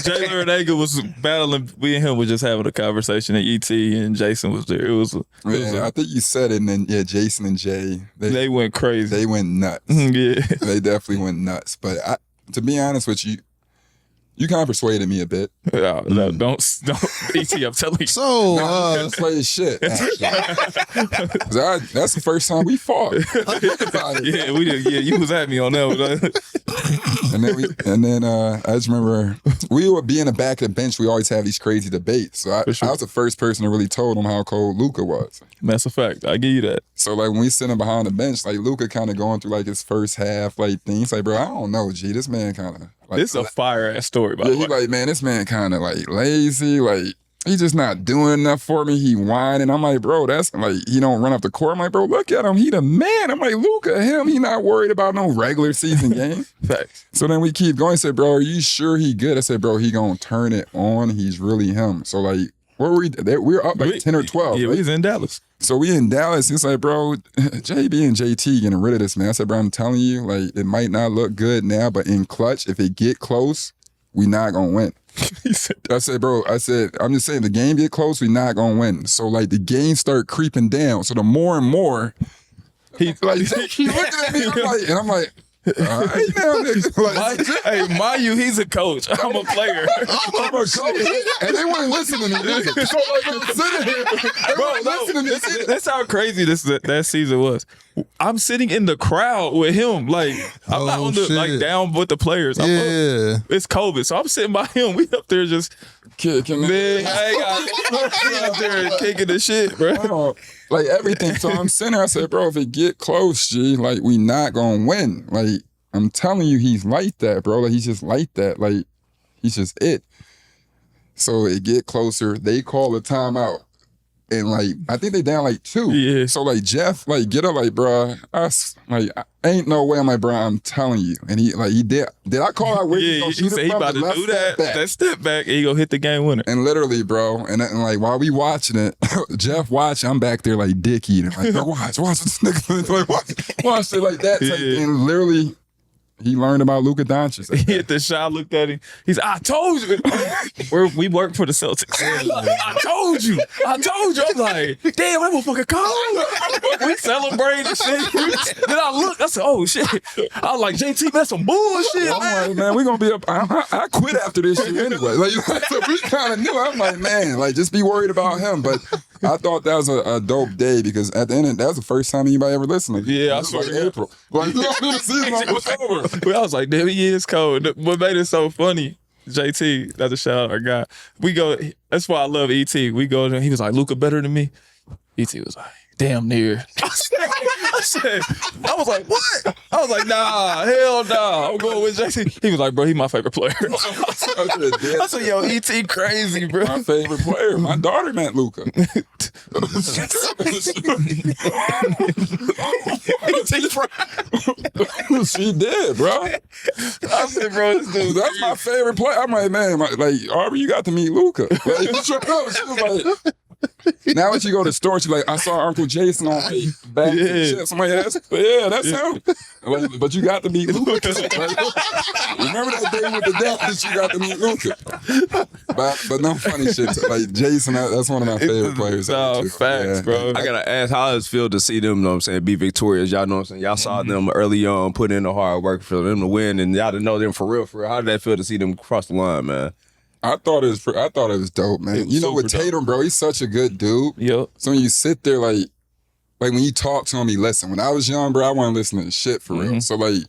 Jay Larinaga was battling. We and him were just having a conversation, and ET and Jayson was there. I think you said it, and then Jayson and Jay, they went crazy. They went nuts. Yeah, they definitely went nuts. But to be honest with you, You kind of persuaded me a bit. No, don't. ET, I'm telling you. So, Can't play shit. Actually. 'Cause that's the first time we fought. Yeah, we did. Yeah, you was at me on that one. And then I just remember we would be in the back of the bench. We always have these crazy debates. So I was the first person to really told him how cold Luka was. That's a fact. I give you that. So like when we sitting behind the bench, like Luka kind of going through like his first half like thing. He's like, bro, I don't know, G. This man kind of like, this is a fire ass story, by the way. He like, man, this man kind of like lazy, like. He just not doing enough for me. He whining. I'm like, bro, that's like, he don't run up the court. I'm like, bro, look at him. He the man. I'm like, Luka, he not worried about no regular season game. Facts. So then we keep going. I said, bro, are you sure he good? I said, bro, he gonna turn it on. He's really him. So like, what were we? We're up like 10 or 12. Yeah, right? we was in Dallas. So we in Dallas. It's like, bro, JB and JT getting rid of this, man. I said, bro, I'm telling you, like, it might not look good now, but in clutch, if it get close, we not gonna win. I said, bro, I'm just saying, the game get close, we not gonna win. So like the game start creeping down. So the more and more, he looking at me, I'm like, all right now, nigga. Like, hey, mind you, he's a coach. I'm a player. I'm a coach. And they weren't listening to me. So like, I'm sitting here, they weren't listening to me. That's how crazy that season was. I'm sitting in the crowd with him. Like, I'm not on the like down with the players. I'm up. It's COVID, so I'm sitting by him. We up there just kicking. Man, I up there kicking the shit, bro. Like everything. So I'm sitting there. I said, bro, if it get close, G, like we not gonna win. Like I'm telling you, he's like that, bro. Like he's just like that. Like he's just it. So it get closer. They call a timeout. And like, I think they down like 2. Yeah. So like Jeff, like get up, like, bruh, ain't no way. I'm like, bruh, I'm telling you. And he did I call out where he said he about to do that step back, and he gonna hit the game winner. And literally, bro, and like while we watching it, Jeff watching, I'm back there like dick eating, like, bro, watch this nigga, like watch it like that. Yeah. And literally, he learned about Luka Doncic. He hit the shot, looked at him. He's, I told you. We work for the Celtics. I told you. I'm like, damn, that motherfucker cold. We celebrated and shit. Then I looked, I said, oh shit. I was like, JT, that's some bullshit. I'm like, man, we gonna be up. I quit after this shit anyway. Like, so we kind of knew. I'm like, man, like, just be worried about him. But I thought that was a dope day because at the end of that was the first time anybody ever listened to me. Yeah, I swear. Like April. Like, the season was over. Well, I was like, damn, he is cold. What made it so funny, JT, that's a shout out our guy. We go, that's why I love ET. We go to him, he was like, Luka better than me. ET was like, damn near. I was like, what? I was like, nah, hell nah. I'm going with JT. He was like, bro, he my favorite player. I said, yo, ET crazy, bro. My favorite player. My daughter met Luka. She did, bro. I said, bro, this dude, that's my favorite player. I'm like, man, like, Aubrey, you got to meet Luka. Like, she was like, now when you go to the store, she's like, I saw Uncle Jayson on back. Yeah. Somebody asked, yeah, that's him. But you got to meet Luka. Like, remember that day with the death that you got to meet Luka. But no funny shit. Like Jayson, that's one of my favorite players. No, facts, bro. I gotta ask, how does it feel to see them, you know what I'm saying, be victorious? Y'all know what I'm saying? Y'all saw them early on, put in the hard work for them to win, and y'all to know them for real. How did that feel to see them cross the line, man? I thought it was dope, man. You know, with Tatum, bro, he's such a good dude. Yep. So when you sit there, like when you talk to him, he listen. When I was young, bro, I wasn't listening to shit for real. So like,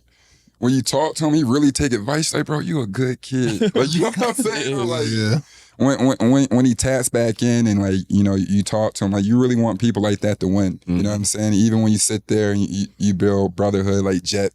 when you talk to him, he really take advice. Like, bro, you a good kid. Like, you know what I'm saying? Bro? Like, yeah. When he taps back in and like, you know, you talk to him, like you really want people like that to win. You know what I'm saying? Even when you sit there and you build brotherhood, like Jeff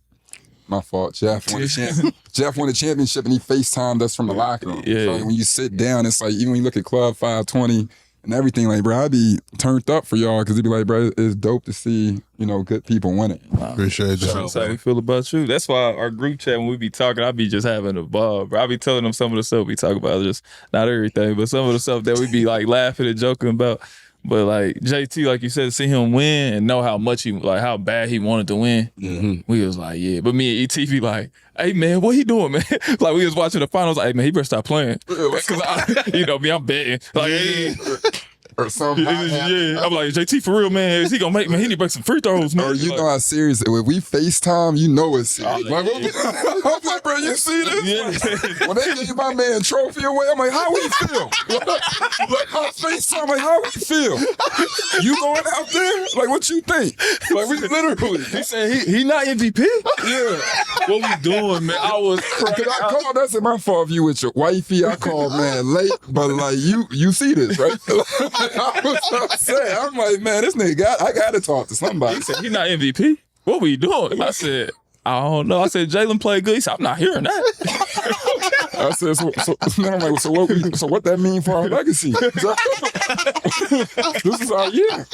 won the championship and he FaceTimed us from the locker room. Yeah. So when you sit down, it's like, even when you look at Club 520 and everything, like, bro, I'd be turned up for y'all because it'd be like, bro, it's dope to see, you know, good people winning. Wow. Appreciate that. That's how we feel about you. That's why our group chat, when we be talking, I be just having a ball, bro. I be telling them some of the stuff we talk about, just not everything, but some of the stuff that we be like laughing and joking about. But like JT, like you said, to see him win and know how much how bad he wanted to win, we was like, yeah. But me and ET be like, hey man, what he doing, man? Like we was watching the finals, like, hey man, he better stop playing. Cause you know me, I'm betting. Like, hey. or something. Yeah, I'm like, JT for real, man. Is he gonna make, man? He need to break some free throws, man. Or you know how serious, if we FaceTime, you know it's serious. Like, I'm like, bro, you see this? Yeah. When they gave my man trophy away, I'm like, how we feel? Like, I FaceTime, like, how we feel? You going out there? Like, what you think? Like, we literally. He said he not MVP? Yeah. What we doing, man? I was Cause I called, that's my fault if you with your wifey. I called, man, late, but like, you see this, right? I was upset. I'm like, man, this nigga I gotta talk to somebody. He said he not MVP? What we doing? I said, I don't know. I said, Jalen played good. He said, I'm not hearing that. I said, then I'm like, so what that mean for our legacy? This is our year.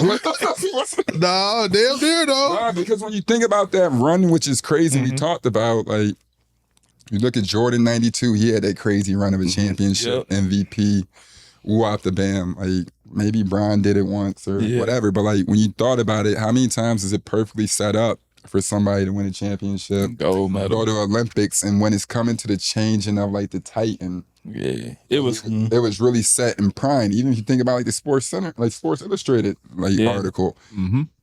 No, damn near though. Nah, because when you think about that run, which is crazy, we talked about, like, you look at Jordan 92, he had that crazy run of a championship, MVP, whoop the bam. Like, maybe Bron did it once or whatever, but like, when you thought about it, how many times is it perfectly set up for somebody to win a championship, Gold medal, go to Olympics, and when it's coming to the changing of like the Titan, it was really set and primed. Even if you think about like the Sports Center, like Sports Illustrated, like article,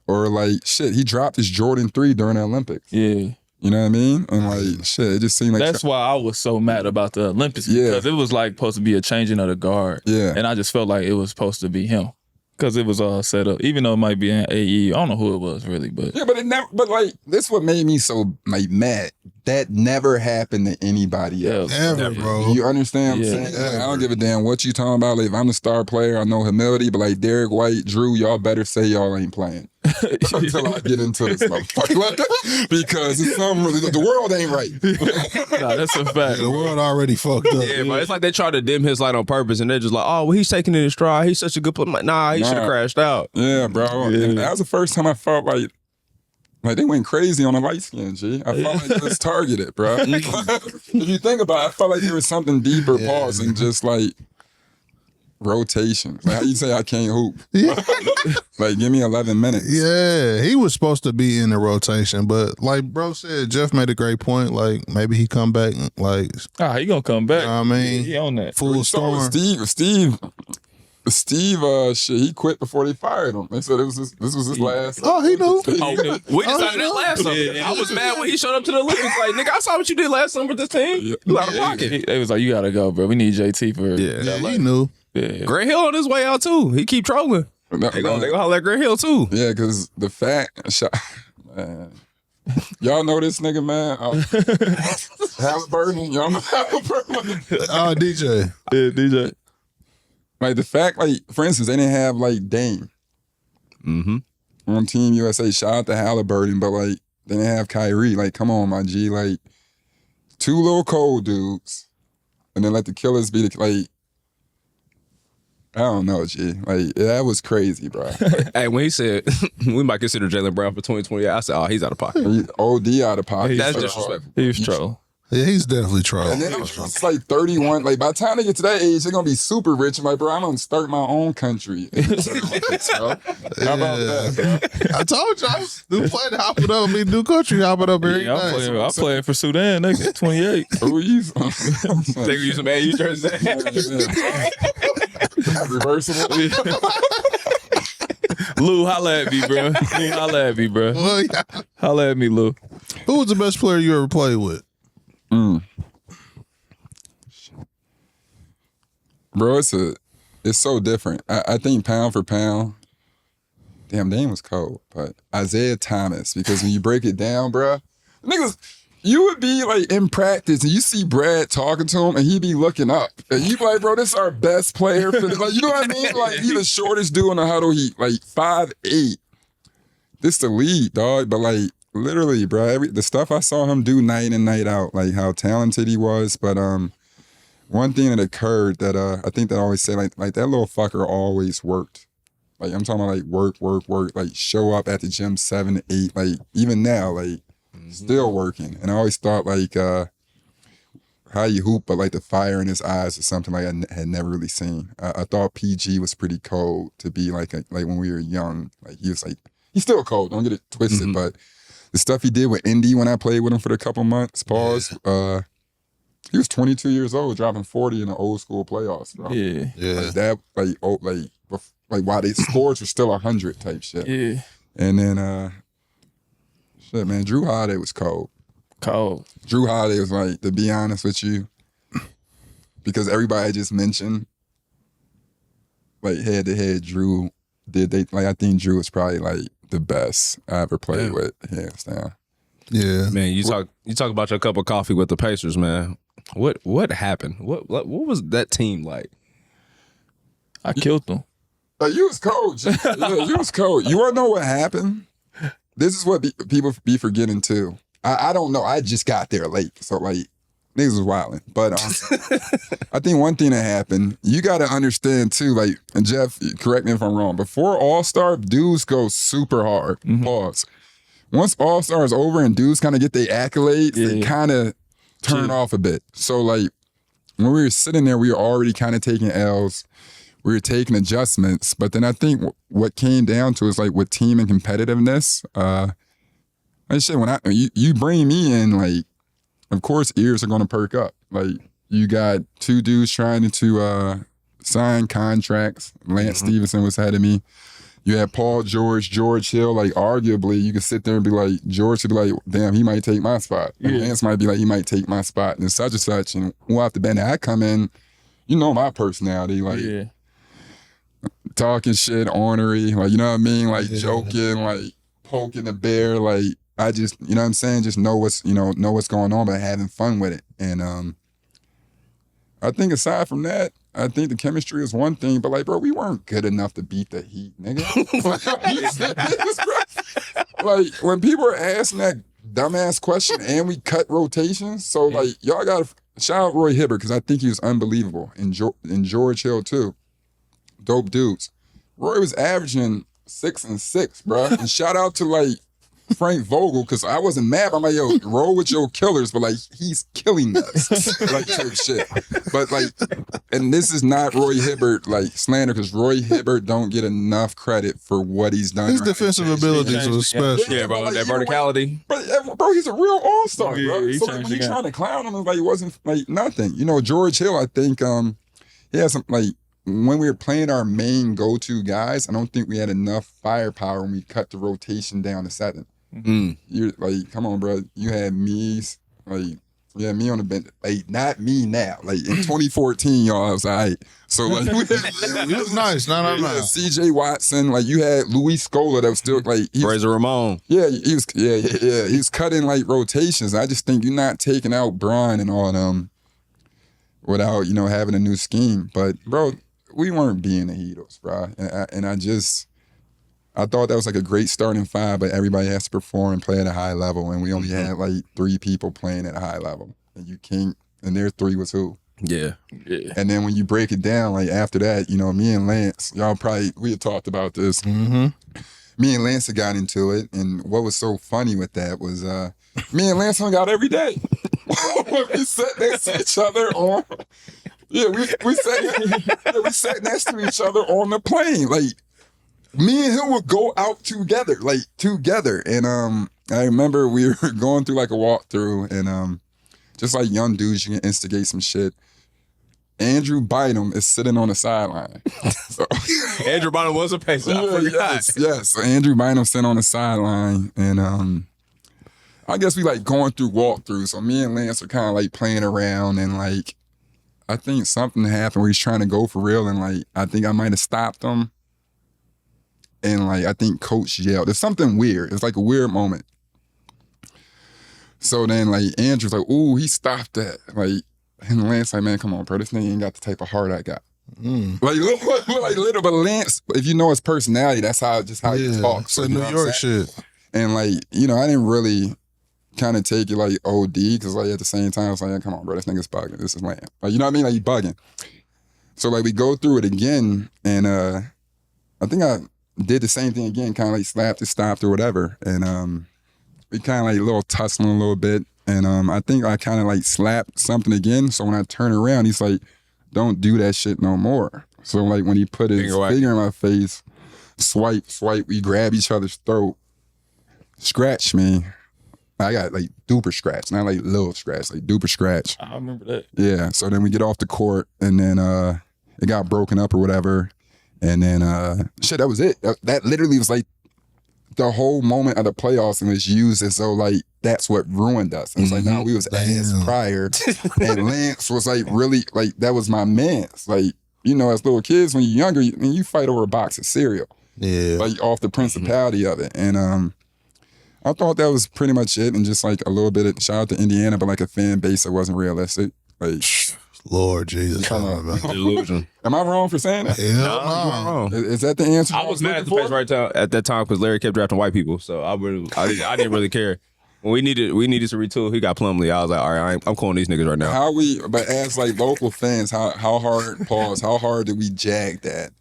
or like shit, he dropped his Jordan 3 during the Olympics. Yeah. You know what I mean? And like shit, it just seemed like that's why I was so mad about the Olympics, because it was like supposed to be a changing of the guard. Yeah. And I just felt like it was supposed to be him. Because it was all set up, even though it might be an AE. I don't know who it was really, but but it never. But like, this what made me so like mad. That never happened to anybody else. Ever, bro. You understand what I'm saying? Like, I don't give a damn what you talking about. Like, if I'm the star player, I know humility, but like Derrick White, Drew, y'all better say y'all ain't playing until I get into this motherfucker. Because it's the world ain't right. Nah, that's a fact. The world already fucked up. Yeah, but it's like they try to dim his light on purpose, and they're just like, oh, well, he's taking it in stride. He's such a good player. Like, nah, he should have crashed out. Yeah, bro. And that was the first time I felt like they went crazy on the light skin, G. I felt like it was targeted, bro. If you think about it, I felt like there was something deeper pause than just like rotations. Like how you say I can't hoop. Like give me 11 minutes. Yeah, he was supposed to be in the rotation, but like bro said, Jeff made a great point. Like maybe he come back like he gonna come back. You know what I mean, he on that. Full storm. Steve, shit, he quit before they fired him. They said this was his last. Oh, he knew. We decided that last summer. I was mad when he showed up to the Olympics. Like, nigga, I saw what you did last summer with this team. You out of pocket. They was like, you gotta go, bro. We need JT for He knew. Grant Hill on his way out too. He keep trolling. They gonna holler at Grant Hill too. Yeah, because the fact, man. Y'all know this nigga, man. Halliburton. Y'all know Halliburton. Oh, DJ. Yeah, DJ. Like the fact, like for instance, they didn't have like Dame on Team USA. Shout out to Halliburton, but like they didn't have Kyrie. Like, come on, my G. Like 2 little cold dudes, and then let the killers be the like. I don't know, G. Like that was crazy, bro. Hey, when he said we might consider Jaylen Brown for 2020, I said, oh, he's out of pocket. OD out of pocket. That's disrespectful. He was troll. Yeah, he's definitely trolling. And then it's like 31. Like by the time they get to that age, they're gonna be super rich. I'm like, bro, I'm gonna start my own country. How about that? I told y'all, do play to hop it up. Me do country hop it up every day. I'm playing for Sudan. Nigga, 28. Who you? They use some man jersey. Reversible. Lou, holla at me, bro. Holla at me, bro. Well, yeah. Holla at me, Lou. Who was the best player you ever played with? Bro, it's so different. I think pound for pound, damn, Dame was cold, but Isaiah Thomas, because when you break it down, bro, niggas, you would be like in practice and you see Brad talking to him and he be looking up. And you be like, bro, this is our best player. Like, you know what I mean? Like, he the shortest dude in the huddle. He like 5'8". This the lead, dog. But like, literally, bro, the stuff I saw him do night in, night out, like how talented he was. But one thing that occurred that I think that I always say, like that little fucker always worked. Like, I'm talking about like work, like show up at the gym 7 to 8, like even now, like still working. And I always thought like how you hoop, but like the fire in his eyes is something like I had never really seen. I thought PG was pretty cold to be like when we were young. Like he was like, he's still cold, don't get it twisted, but the stuff he did with Indy when I played with him for the couple months, he was 22 years old, dropping 40 in the old school playoffs, bro. Yeah. Like that, like like while they scores were still 100 type shit. Yeah. And then shit, man, Drew Holiday was cold. Cold. Drew Holiday was like, to be honest with you, because everybody just mentioned, like head to head, Drew I think Drew was probably like the best I ever played with, hands down. Yeah, Man, you talk about your cup of coffee with the Pacers, man. What happened? What was that team like? I killed them. Like, you was cold. Yeah, you was cold. You want to know what happened? This is what people be forgetting too. I don't know. I just got there late, so like niggas was wilding. But I think one thing that happened, you got to understand too. Like, and Jeff, correct me if I'm wrong. Before All-Star, dudes go super hard. Pause. Once All-Star is over and dudes kind of get their accolades, they kind of turn off a bit. So like when we were sitting there, we were already kind of taking L's. We were taking adjustments. But then I think what came down to is like with team and competitiveness. Like shit, when you bring me in, like, of course ears are gonna perk up. Like, you got two dudes trying to sign contracts. Lance Stevenson was ahead of me. You had Paul George, George Hill. Like, arguably, you could sit there and be like, George could be like, damn, he might take my spot. And Lance might be like, he might take my spot, and such and such. And we'll have to bend it. I come in, you know my personality, like talking shit, ornery, like, you know what I mean? Like joking, like poking the bear, like I just, you know what I'm saying? Just know what's going on, but having fun with it. And I think aside from that, I think the chemistry is one thing, but like, bro, we weren't good enough to beat the Heat, nigga. Like, when people are asking that dumbass question and we cut rotations, so like, y'all gotta shout out Roy Hibbert, because I think he was unbelievable. And George Hill too. Dope dudes. Roy was averaging 6 and 6, bro. And shout out to like Frank Vogel, because I wasn't mad. I'm like, yo, roll with your killers, but like, he's killing us. Like, type shit. But like, and this is not Roy Hibbert like slander, because Roy Hibbert don't get enough credit for what he's done. his defensive abilities was special. Yeah, bro, like, that verticality. Bro, he's a real all-star, bro. Yeah, So like, when you trying to clown him, it's like, it wasn't like nothing. You know, George Hill, I think he had some, like, when we were playing our main go-to guys, I don't think we had enough firepower when we cut the rotation down to 7. You're like, come on, bro. You had me, like, yeah, me on the bench. Like, not me now. Like, in 2014, y'all, I was all right. So, like, It was nice. No. CJ Watson, like, you had Luis Scola that was still, like, Razor Ramon. Yeah, he was, he was cutting, like, rotations. I just think you're not taking out Brian and all of them without, you know, having a new scheme. But, bro, we weren't being the Heatles, bro. And I thought that was like a great starting 5, but everybody has to perform and play at a high level. And we only had like 3 people playing at a high level. And you can't, and their 3 was who? Yeah. And then when you break it down, like after that, you know, me and Lance, we had talked about this. Me and Lance had got into it. And what was so funny with that was me and Lance hung out every day. We sat next to each other on... Yeah, we sat next to each other on the plane. Like, me and him would go out together. And I remember we were going through like a walkthrough, and just like young dudes, you can instigate some shit. Andrew Bynum is sitting on the sideline. So, Andrew Bynum was a Pacer. I forgot. Yes. So Andrew Bynum sitting on the sideline, and I guess we like going through walkthroughs. So me and Lance are kind of like playing around, and like, I think something happened where he's trying to go for real, and like, I think I might have stopped him. And like, I think coach yelled. There's something weird. It's like a weird moment. So then like, Andrew's like, ooh, he stopped that. Like, and Lance like, man, come on, bro. This nigga ain't got the type of heart I got. Like little, but Lance, if you know his personality, that's how he talks. So New York shit. And like, you know, I didn't really kind of take it like OD, because like at the same time I was like, come on, bro, this nigga's bugging. This is lame. Like, you know what I mean? Like, he bugging. So like, we go through it again, and I think I did the same thing again, kind of like slapped it, stopped or whatever, and we kind of like a little tussling a little bit, and I think I kind of like slapped something again. So when I turn around, he's like, don't do that shit no more. So like, when he put his finger in my face, swipe, we grab each other's throat, scratch me. I got like duper scratch, not like little scratch, like duper scratch. I remember that. Yeah. So then we get off the court, and then it got broken up or whatever. And then shit, that was it. That literally was like the whole moment of the playoffs, and was used as though like that's what ruined us. And it's like, no, we was ass prior. And Lance was like really like that was my man's. Like, you know, as little kids when you're younger, you fight over a box of cereal. Yeah. Like off the principality of it. And I thought that was pretty much it. And just like a little bit of shout out to Indiana, but like a fan base that wasn't realistic. Like Lord Jesus. Delusion. Am I wrong for saying that? No. Is that the answer? I was mad at the pace right at that time because Larry kept drafting white people, so I didn't really care. When we needed to retool, he got Plumlee. I was like, all right, I'm calling these niggas right now. But as like local fans, how hard did we jag that?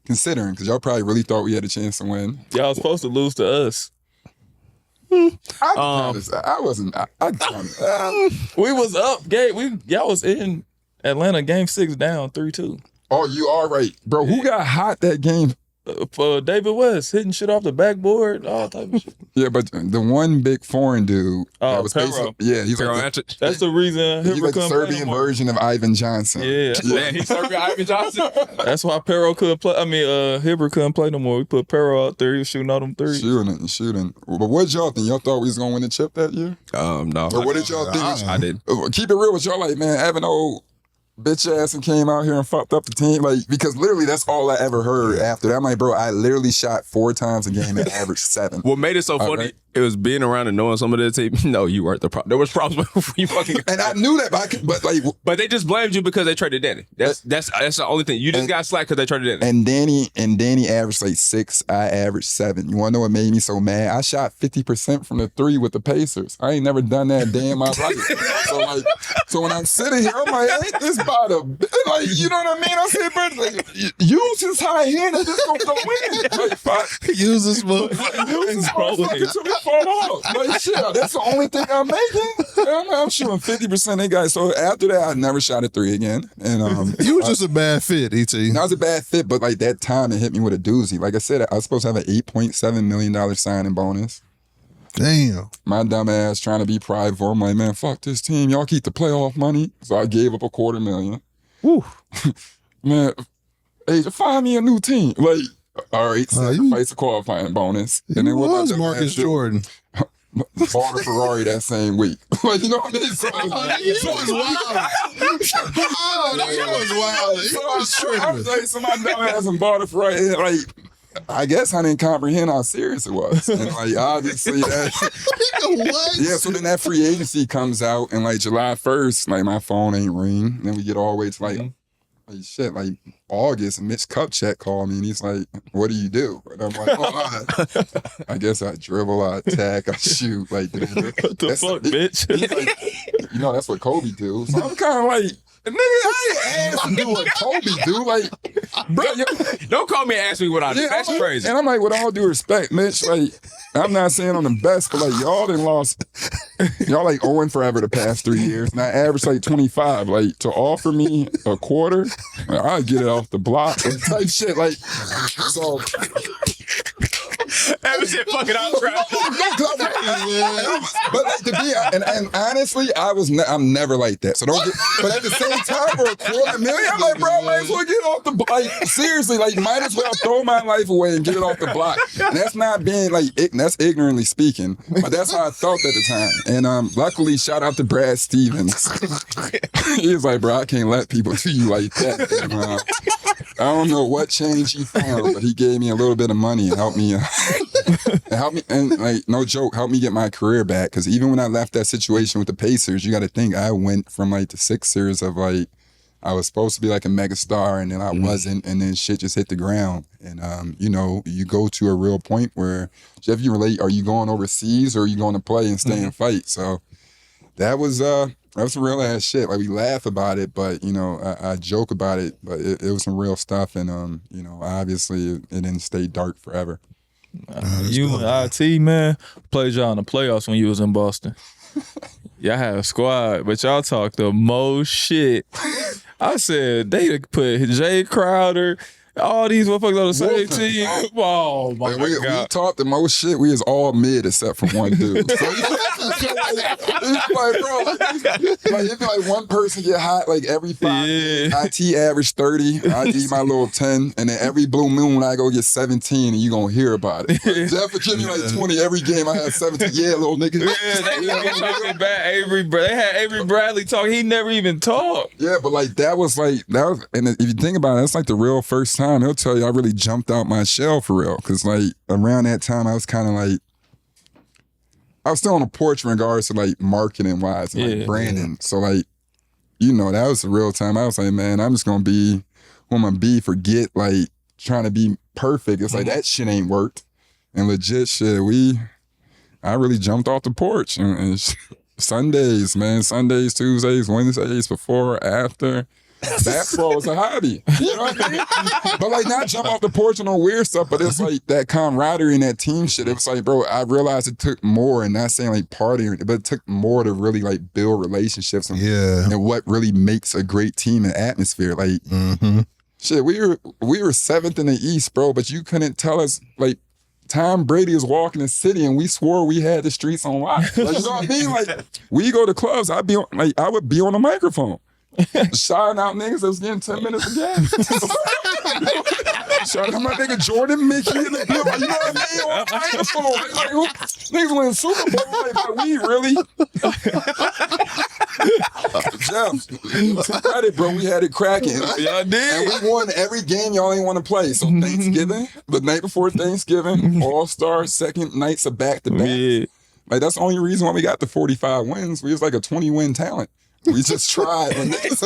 Considering, because y'all probably really thought we had a chance to win. Y'all was supposed to lose to us. I wasn't. We was up, Gabe. Y'all was in Atlanta game 6 down 3-2. Oh, you are right, bro. Who got hot that game? David West hitting shit off the backboard, all type of shit. Yeah, but the one big foreign dude that was Pero. he's like that's the reason he's like the Serbian version of Ivan Johnson. Yeah. Man, he's Serbian Ivan Johnson. That's why Pero couldn't play. I mean, Hibbert couldn't play no more. We put Pero out there. He was shooting all them threes. Shooting. But what did y'all think? Y'all thought we was gonna win the chip that year? No. Or what did y'all think? I did. Keep it real with y'all, like, man, having old bitch ass and came out here and fucked up the team, like, because literally that's all I ever heard after that. I'm like, bro, I literally shot 4 times a game and averaged 7. What made it so funny, right? It was being around and knowing some of the team. No, you weren't the problem. There was problems before you fucking. And I knew that, but they just blamed you because they traded Danny. That's the only thing. You just got slack because they traded Danny. And Danny averaged like 6. I averaged 7. You want to know what made me so mad? I shot 50% from the 3 with the Pacers. I ain't never done that day in my life. So when I'm sitting here, I'm like, ain't this by the like, you know what I mean? I said, bro, like, use his high hand and just go win. Like, Use this book. Use this motherfucker till we fall off. Like, shit, that's the only thing I'm making. I'm shooting 50% they got. So after that, I never shot a 3 again. And you was just a bad fit, ET. That was a bad fit, but like that time it hit me with a doozy. Like I said, I was supposed to have an $8.7 million signing bonus. Damn. My dumb ass trying to be prideful. I'm like, man, fuck this team. Y'all keep the playoff money. So I gave up $250,000. Woo. Man, hey, find me a new team. Like, all right, sacrifice a qualifying bonus. And then what was Marcus Jordan? Bought a Ferrari that same week. Like, you know what I mean? So, he was wild. He was tripping. So my dumb ass and bought a Ferrari. Like, I guess I didn't comprehend how serious it was. And like, obviously that. What? Yeah, so then that free agency comes out and like July 1st, like my phone ain't ring. Then we get all the way to like shit, like August, and Mitch Kupchak called me and he's like, what do you do? And I'm like, I guess I dribble, I attack, I shoot. Like, what the fuck, bitch? Like, you know, that's what Kobe do. So I'm kind of like, nigga, I ain't asked to do what Kobe do. Like, bro, don't call me and ask me what I do. That's like, crazy. And I'm like, with all due respect, Mitch, like, I'm not saying I'm the best, but like, y'all done lost. Y'all like 0 forever the past 3 years, and I averaged like 25. Like, to offer me a quarter, I'll get it off the block and type shit. Like, so. That shit fucking out trash. But like, to be and honestly, I'm never like that. So don't get. But at the same time, for $250,000, I'm like, bro, might as well get off the block. Like, seriously, like, might as well throw my life away and get it off the block. And that's not being like, that's ignorantly speaking, but that's how I felt at the time. And luckily, shout out to Brad Stevens. He was like, bro, I can't let people do you like that. And, I don't know what change he found, but he gave me a little bit of money and helped me. And like, no joke, helped me get my career back. Because even when I left that situation with the Pacers, you got to think I went from like the Sixers of like, I was supposed to be like a mega star and then I wasn't, and then shit just hit the ground. And you know, you go to a real point where, Jeff, you relate, are you going overseas or are you going to play and stay and fight? So that was some real ass shit. Like, we laugh about it, but you know, I joke about it, but it was some real stuff. And you know, obviously it didn't stay dark forever. You and IT, man, played y'all in the playoffs when you was in Boston. Y'all had a squad, but y'all talked the most shit. I said they put Jay Crowder, All these motherfuckers on the same Wolfing. team. Oh my Like, we god. talked the most shit. We is all mid except for one dude. So it's like, bro, like if like one person get hot like every 5 days, IT average 30, I give you my little 10, and then every blue moon I go get 17, and you gonna hear about it. Like, Jeff would give me like 20 every game. I had 17. Yeah, little nigga. Yeah, they talking about Avery. They had Avery Bradley talk. He never even talked. Yeah, but like that was, and if you think about it, that's like the real first time. He'll tell you I really jumped out my shell for real. Cause like around that time I was kind of like, I was still on the porch in regards to like marketing wise and like branding. So like, you know, that was the real time. I was like, man, I'm just gonna be who I'm gonna be. Forget like trying to be perfect. It's like that shit ain't worked. And legit shit, I really jumped off the porch. And Sundays, man, Sundays, Tuesdays, Wednesdays, before, after. Basketball was a hobby. You know what I mean? But like not jump off the porch and no weird stuff, but it's like that camaraderie and that team shit. It was like, bro, I realized it took more, and not saying like partying, but it took more to really like build relationships and what really makes a great team and atmosphere. Like shit, we were 7th in the East, bro, but you couldn't tell us like Tom Brady was walking the city and we swore we had the streets on lock. Like, you know what I mean? Like we go to clubs, I would be on the microphone. Shouting out niggas that was getting 10 minutes of gas. Shouting out my nigga Jordan Mickey in the bill. You know what I mean? On the microphone. Like, niggas win Super Bowl. Like, we really? Jeff, credit, bro. We had it cracking. Y'all did. And we won every game y'all ain't want to play. So Thanksgiving, the night before Thanksgiving, All-Star, second nights of back-to-back. Yeah. Like, that's the only reason why we got the 45 wins. We was like a 20-win talent. We just tried. When niggas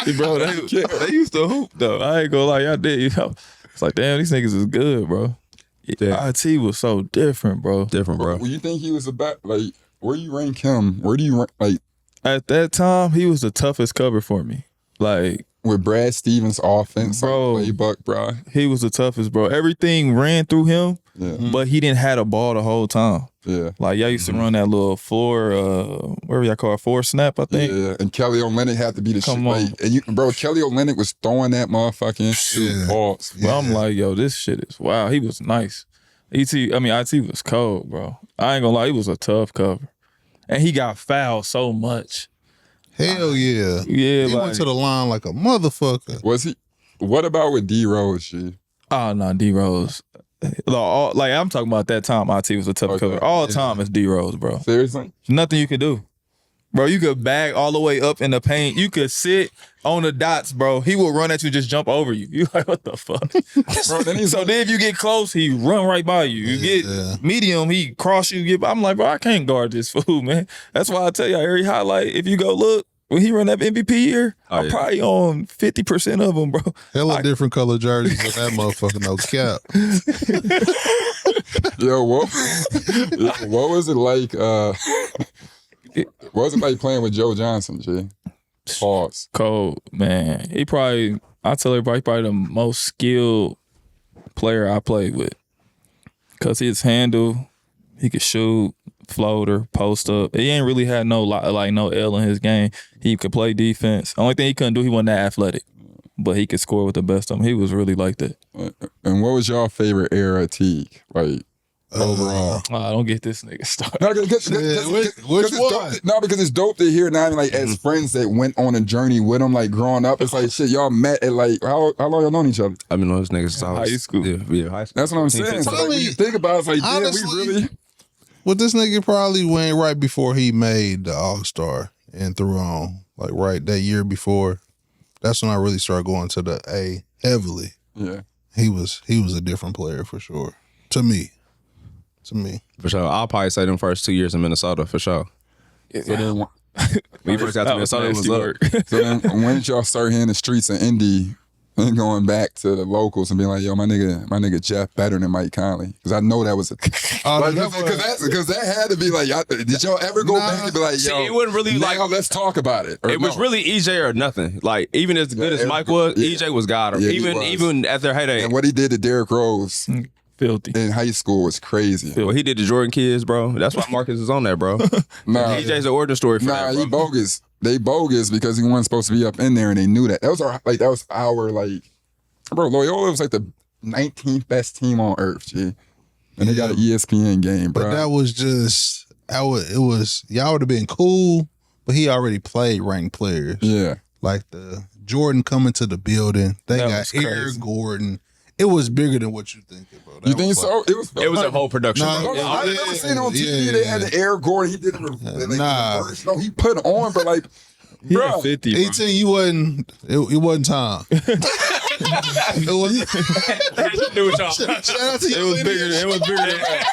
ain't bro, they used to hoop, though. I ain't gonna lie, y'all did. You know, it's like, damn, these niggas is good, bro. Yeah. IT was so different, bro. Different, bro. Well, you think he was like, where you rank him? Where do you rank, like? At that time, he was the toughest cover for me. Like, with Brad Stevens' offense, bro, like playbook, bro. He was the toughest, bro. Everything ran through him, but he didn't have the ball the whole time. Yeah. Like, y'all used to run that little floor, whatever y'all call it, floor snap, I think. Yeah, and Kelly Olynyk had to be the shit. Like, and bro, Kelly Olynyk was throwing that motherfucking shoot balls. Well, I'm like, yo, this shit is, wow, he was nice. IT was cold, bro. I ain't gonna lie, he was a tough cover. And he got fouled so much. Hell yeah. Yeah, he went to the line like a motherfucker. Was he? What about with D Rose, G? Oh, no, D Rose. Like, I'm talking about that time IT was a tough cover. All time is D Rose, bro. Seriously? Nothing you could do. Bro, you could bag all the way up in the paint. You could sit on the dots, bro. He will run at you, just jump over you. You like, what the fuck? Bro, then if you get close, he run right by you. You get medium, he cross you. I'm like, bro, I can't guard this fool, man. That's why I tell y'all every highlight, if you go look, when he run that MVP year, I'm probably on 50% of them, bro. Hella different color jerseys with that motherfucker, no cap. Yo, what was it like? What was it like playing with Joe Johnson, G? Pause. Cold, man. I tell everybody, probably the most skilled player I played with. Because his handle, he could shoot, floater, post up. He ain't really had no L in his game. He could play defense. Only thing he couldn't do, he wasn't that athletic. But he could score with the best of them. He was really like that. And what was y'all favorite era at Teague? Like, overall? I don't get this nigga started. No, which one? No, because it's dope to hear now, like, as friends that went on a journey with him, like, growing up. It's like, shit, y'all met at, like, how long y'all known each other? I've been on those niggas since high school. Yeah, high school. That's what I'm saying. So, like, when you think about it, it's like, honestly, damn, we really... Well, this nigga probably went right before he made the All-Star and threw on. Like, right that year before. That's when I really started going to the A heavily. Yeah. He was a different player for sure. To me. For sure. I'll probably say them first 2 years in Minnesota, for sure. So then, When you first got to Minnesota, it was up. So then when did y'all start hitting the streets of Indy and going back to the locals and being like, yo, my nigga Jeff better than Mike Conley? Because I know that was a... Because that had to be like, did y'all ever go back and be like, yo, see, it wasn't really like, let's talk about it? It was really EJ or nothing. Like, even as good as Mike was, EJ was God. Yeah, even at their heyday. And what he did to Derrick Rose filthy in high school was crazy. What he did to Jordan kids, bro. That's why Marcus is on there, bro. EJ's an origin story for that, bro. He bogus. They bogus because he wasn't supposed to be up in there, and they knew that. That was our Bro, Loyola was like the 19th best team on earth, G. And they got an ESPN game, bro. But that was just, y'all would have been cool, but he already played ranked players. Yeah. Like the Jordan coming to the building. They That got was crazy. Eric Gordon. It was bigger than what you thinking, bro. That You think was so? It was a whole production. Nah, bro. I never seen on TV they had the Air Gordon. He did it. Nah. No, he put on, but like, He bro. had 50. bro. 18, you wasn't. It wasn't time. It wasn't. Do what y'all. Shout out to It your was bigger. lineage. It was bigger than that.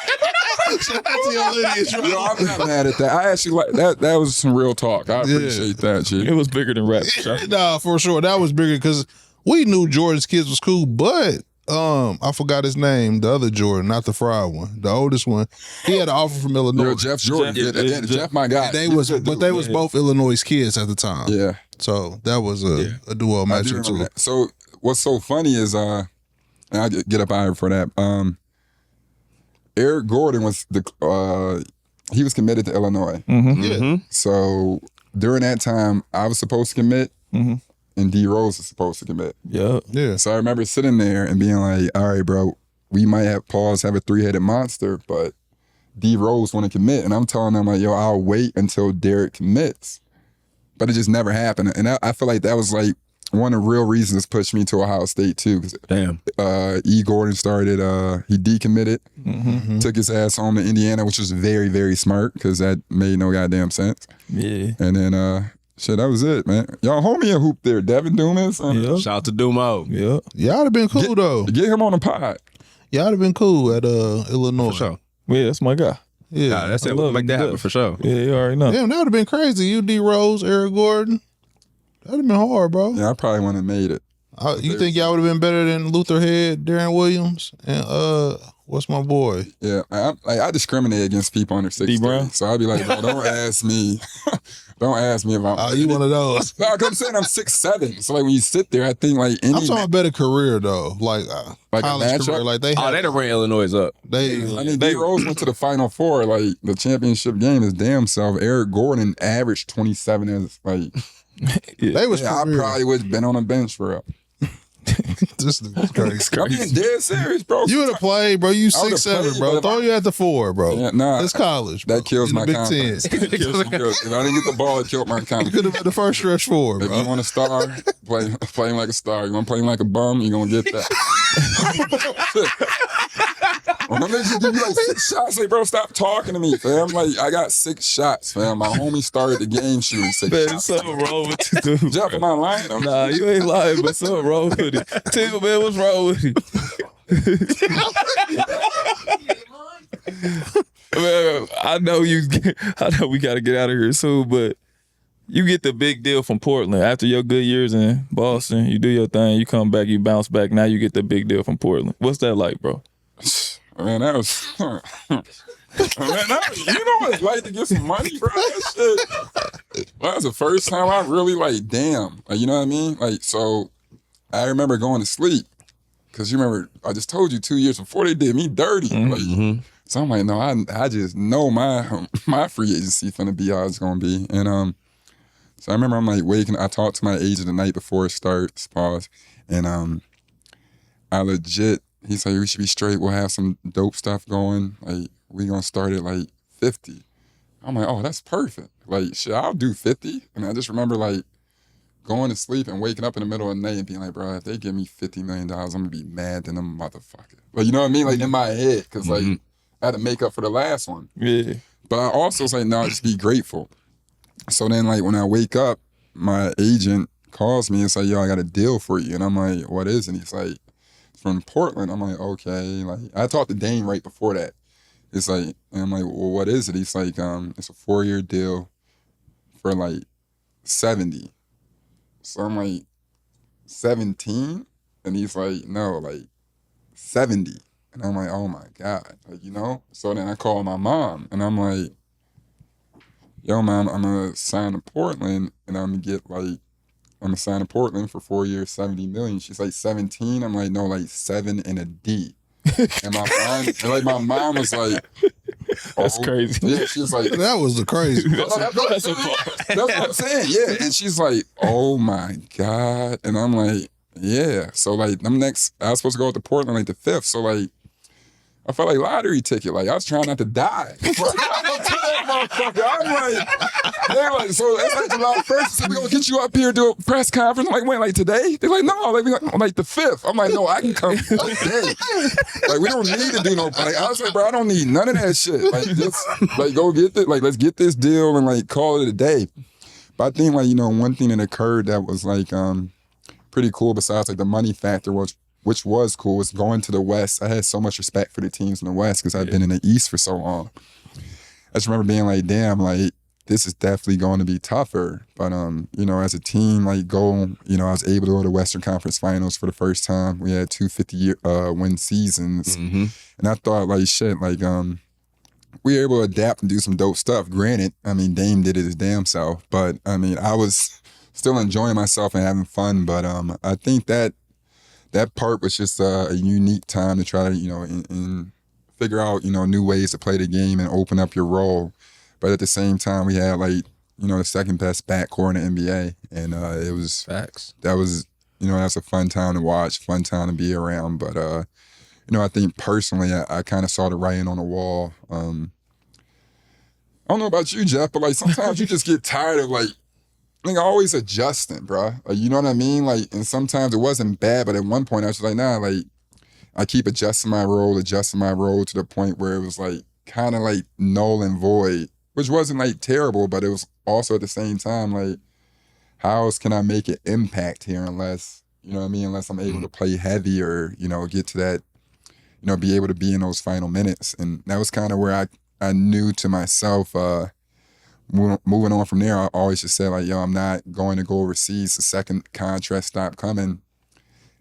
Shout out to your lineage, bro. Yo, I'm not mad at that. I actually like that. That was some real talk. I appreciate that, G. It was bigger than rap. Nah, for sure. That was bigger because we knew Jordan's kids was cool, but I forgot his name. The other Jordan, not the fried one, the oldest one. He had an offer from Illinois. Yo, Jeff Jordan. Jeff- Yeah, Jeff, my guy. They was both Illinois kids at the time. Yeah. So that was a duo I do matchup remember too. that. So what's so funny is and I get up out here for that. Eric Gordon was he was committed to Illinois. Yeah. So during that time, I was supposed to commit, and D Rose was supposed to commit. Yeah. Yeah. So I remember sitting there and being like, "All right, bro, we might have a three-headed monster, but D Rose want to commit," and I'm telling them like, "Yo, I'll wait until Derrick commits," but it just never happened, and I feel like that was like one of the real reasons pushed me to Ohio State too, because Damn. E. Gordon started, he decommitted, took his ass home to Indiana, which was very, very smart because that made no goddamn sense. Yeah. And then, shit, that was it, man. Y'all homie a hoop there, Devin Dumas. Yeah. Shout out to Dumo. Yeah. Y'all would have been cool though. Get him on the pod. Y'all would have been cool at Illinois. For sure. Yeah, that's my guy. Yeah. Nah, that's I it. We'll love make him that to happen death. for sure. Yeah, you already know. Damn, that would have been crazy. You D Rose, Eric Gordon. That'd have been hard, bro. Yeah, I probably wouldn't have made it. You think y'all would have been better than Luther Head, Darren Williams, and what's my boy? Yeah, I discriminate against people under 6'3", Brown? so I'd be like, bro, don't ask me. Don't ask me if I'm. Oh, you one of those? No, I'm saying I'm 6'7", so like when you sit there, I think like any. I'm talking about better career though, like Like a college matchup? career. Like they, Oh, they done ran Illinois up. they I mean, D Rose went to the Final Four, like the championship game. His damn self. Eric Gordon averaged 27 as like. they was Yeah, I career. probably would have been on the bench for real. This is crazy. I'm being dead serious, bro. You would have played, bro. You I would've 6'7", played, bro. but if Throw you at the 4, bro. Yeah, nah, It's college. Bro. that kills In the my Big confidence. Ten. If I didn't get the ball, it killed my You confidence. could have been the first stretch 4, If you bro. want a star, play him like a star. You want to play him like a bum, you're going to get that. When I'm just give you like 6 shots, like, bro, stop talking to me, fam. Like, I got 6 shots, fam. My homie started the game shooting 6 Man, shots. something wrong with you, dude. Jeff, am I lying? Nah, you ain't lying, but something wrong with it. Tell me, man, what's wrong with you? Man, I know we got to get out of here soon, but you get the big deal from Portland. After your good years in Boston, you do your thing, you come back, you bounce back. Now you get the big deal from Portland. What's that like, bro? Man, that was... you know what it's like to get some money, bro? That shit. That was the first time I really like, damn. Like, you know what I mean? Like, so I remember going to sleep. Because you remember, I just told you 2 years before they did me dirty. Like, so I'm like, no, I just know my free agency finna be how it's gonna be. And so I remember I'm like waking. I talked to my agent the night before it starts. Pause. And I legit. He's like, we should be straight. We'll have some dope stuff going. Like we gonna start at like 50. I'm like, oh, that's perfect. Like shit, I'll do 50. And I just remember like going to sleep and waking up in the middle of the night and being like, bro, if they give me $50 million, I'm gonna be mad than a motherfucker. Like, you know what I mean? Like in my head, because like I had to make up for the last one. Yeah. But I also was like, no, just be grateful. So then like when I wake up, my agent calls me and say, yo, I got a deal for you. And I'm like, what is it? And he's like, it's from Portland. I'm like, okay. Like I talked to Dane right before that. It's like, and I'm like, well, what is it? He's like, it's a 4-year deal for like 70. So I'm like, 17? And he's like, no, like 70. And I'm like, oh my God, like, you know? So then I call my mom and I'm like, yo, mom, I'm gonna sign to Portland and I'm gonna sign to Portland for 4 years, 70 million. She's like, 17? I'm like, no, like 7 and a D. And my mom was like, That's crazy. Yeah, she was like, That was the crazy. That's that's what I'm saying. Yeah. And she's like, oh my God. And I'm like, Yeah. So like I was supposed to go to Portland like the 5th. So like I felt like lottery ticket. Like I was trying not to die. I'm like, they're like, so it's like July 1st. So we gonna get you up here do a press conference. I'm like, when, like today? They're like, no, like, like the 5th. I'm like, no, I can come today. Like we don't need to do no. Like I was like, bro, I don't need none of that shit. Like just like go get this. Like let's get this deal and like call it a day. But I think like one thing that occurred that was like pretty cool besides like the money factor which was cool was going to the West. I had so much respect for the teams in the West because I've been in the East for so long. I just remember being like, damn, like this is definitely going to be tougher. But as a team, like I was able to go to Western Conference Finals for the first time. We had 2 50-win seasons, and I thought like shit, like we were able to adapt and do some dope stuff. Granted, I mean Dame did it his damn self, but I mean I was still enjoying myself and having fun. But I think that part was just a unique time to try to and figure out new ways to play the game and open up your role. But at the same time, we had like the second best backcourt in the NBA, and it was Facts. That was that's a fun time to watch, fun time to be around. But I think personally, I kind of saw the writing on the wall. I don't know about you, Jeff, but like sometimes you just get tired of like always adjusting, bro. Like, you know what I mean? Like, and sometimes it wasn't bad, but at one point I was like, nah, like I keep adjusting my role to the point where it was like kind of like null and void, which wasn't like terrible, but it was also at the same time like, how else can I make an impact here unless unless I'm able to play heavy or get to that, be able to be in those final minutes. And that was kind of where I knew to myself, moving on from there, I always just said like, yo, I'm not going to go overseas. The second contract stopped coming,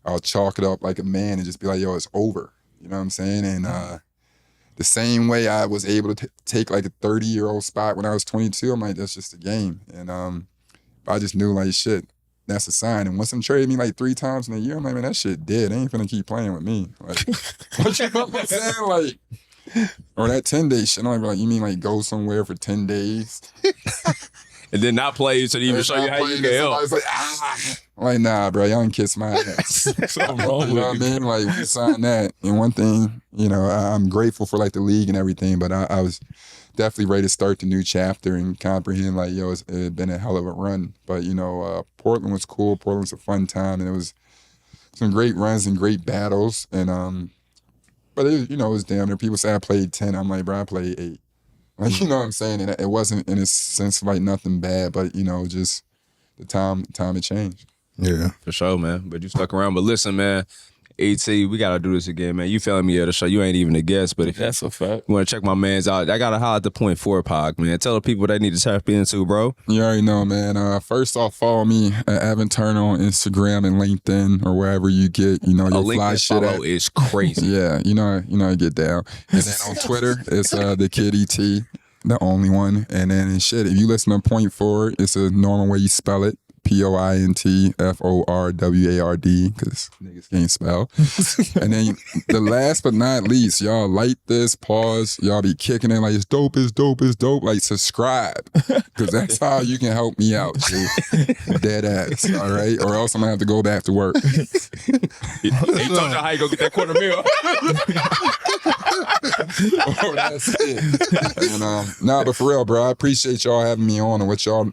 I'll chalk it up like a man and just be like, yo, it's over. You know what I'm saying? And the same way I was able to take like a 30-year-old spot when I was 22, I'm like, that's just a game. And I just knew like, shit, that's a sign. And once them traded me like 3 times in a year, I'm like, man, that shit dead. They ain't finna keep playing with me. Like, what you know what I'm saying? Like, or that 10-day shit. I'm like, you mean like go somewhere for 10 days? And then not play so they even show you how you can help. Like, I'm like, nah, bro, y'all can kiss my ass. Something wrong You know what I mean? Like, we signed that. And one thing, I'm grateful for like the league and everything, but I was definitely ready to start the new chapter and comprehend like, yo, it's been a hell of a run. But, Portland was cool. Portland was a fun time. And it was some great runs and great battles. And, but it was damn near. People say I played 10. I'm like, bro, I played 8. Like, you know what I'm saying? And it wasn't in a sense like nothing bad, but just the time had changed. Yeah. For sure, man. But you stuck around. But listen, man, ET, we got to do this again, man. You feeling me at the show. You ain't even a guest, but if That's a fact. you want to check my mans out, I got to holler at the Point 4 Pod, man. Tell the people they need to tap into, bro. You already know, man. First off, follow me at Evan Turner on Instagram and LinkedIn or wherever you get, your fly shit follow at. is crazy. Yeah, I get down. And then on Twitter, it's the Kid ET, the only one. And then shit, if you listen to Point 4, it's a normal way you spell it. POINTFORWARD, because niggas can't spell. And then the last but not least, y'all like this, pause, y'all be kicking it like it's dope, like subscribe, because that's how you can help me out, G. Dead ass, all right? Or else I'm gonna have to go back to work. He told you how you go get that $250,000. Oh, that's it. And but for real, bro, I appreciate y'all having me on, and what y'all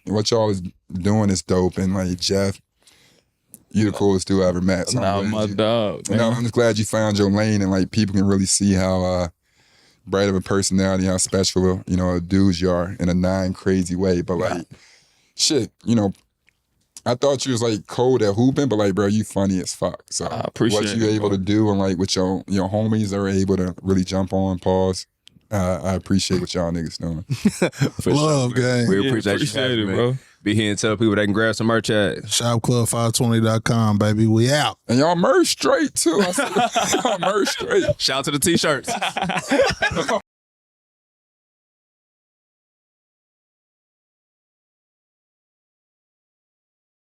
is doing is dope. And like, Jeff, you the coolest dude I ever met. So Nah, my dog, man. I'm just glad you found your lane, and like people can really see how bright of a personality, how special a dudes you are in a non-crazy way. But like, shit, I thought you was like cold at hooping, but like, bro, you funny as fuck. So I appreciate what you it, able bro. to do, and like with your homies that are able to really jump on, pause. I appreciate what y'all niggas doing. For Love, sure, man. gang. We Yeah, appreciate you having it, me, bro. man. Be here and tell people they can grab some merch at. Shopclub520.com, baby. We out. And y'all merch straight too. I said, y'all merch straight. Shout out to the t-shirts.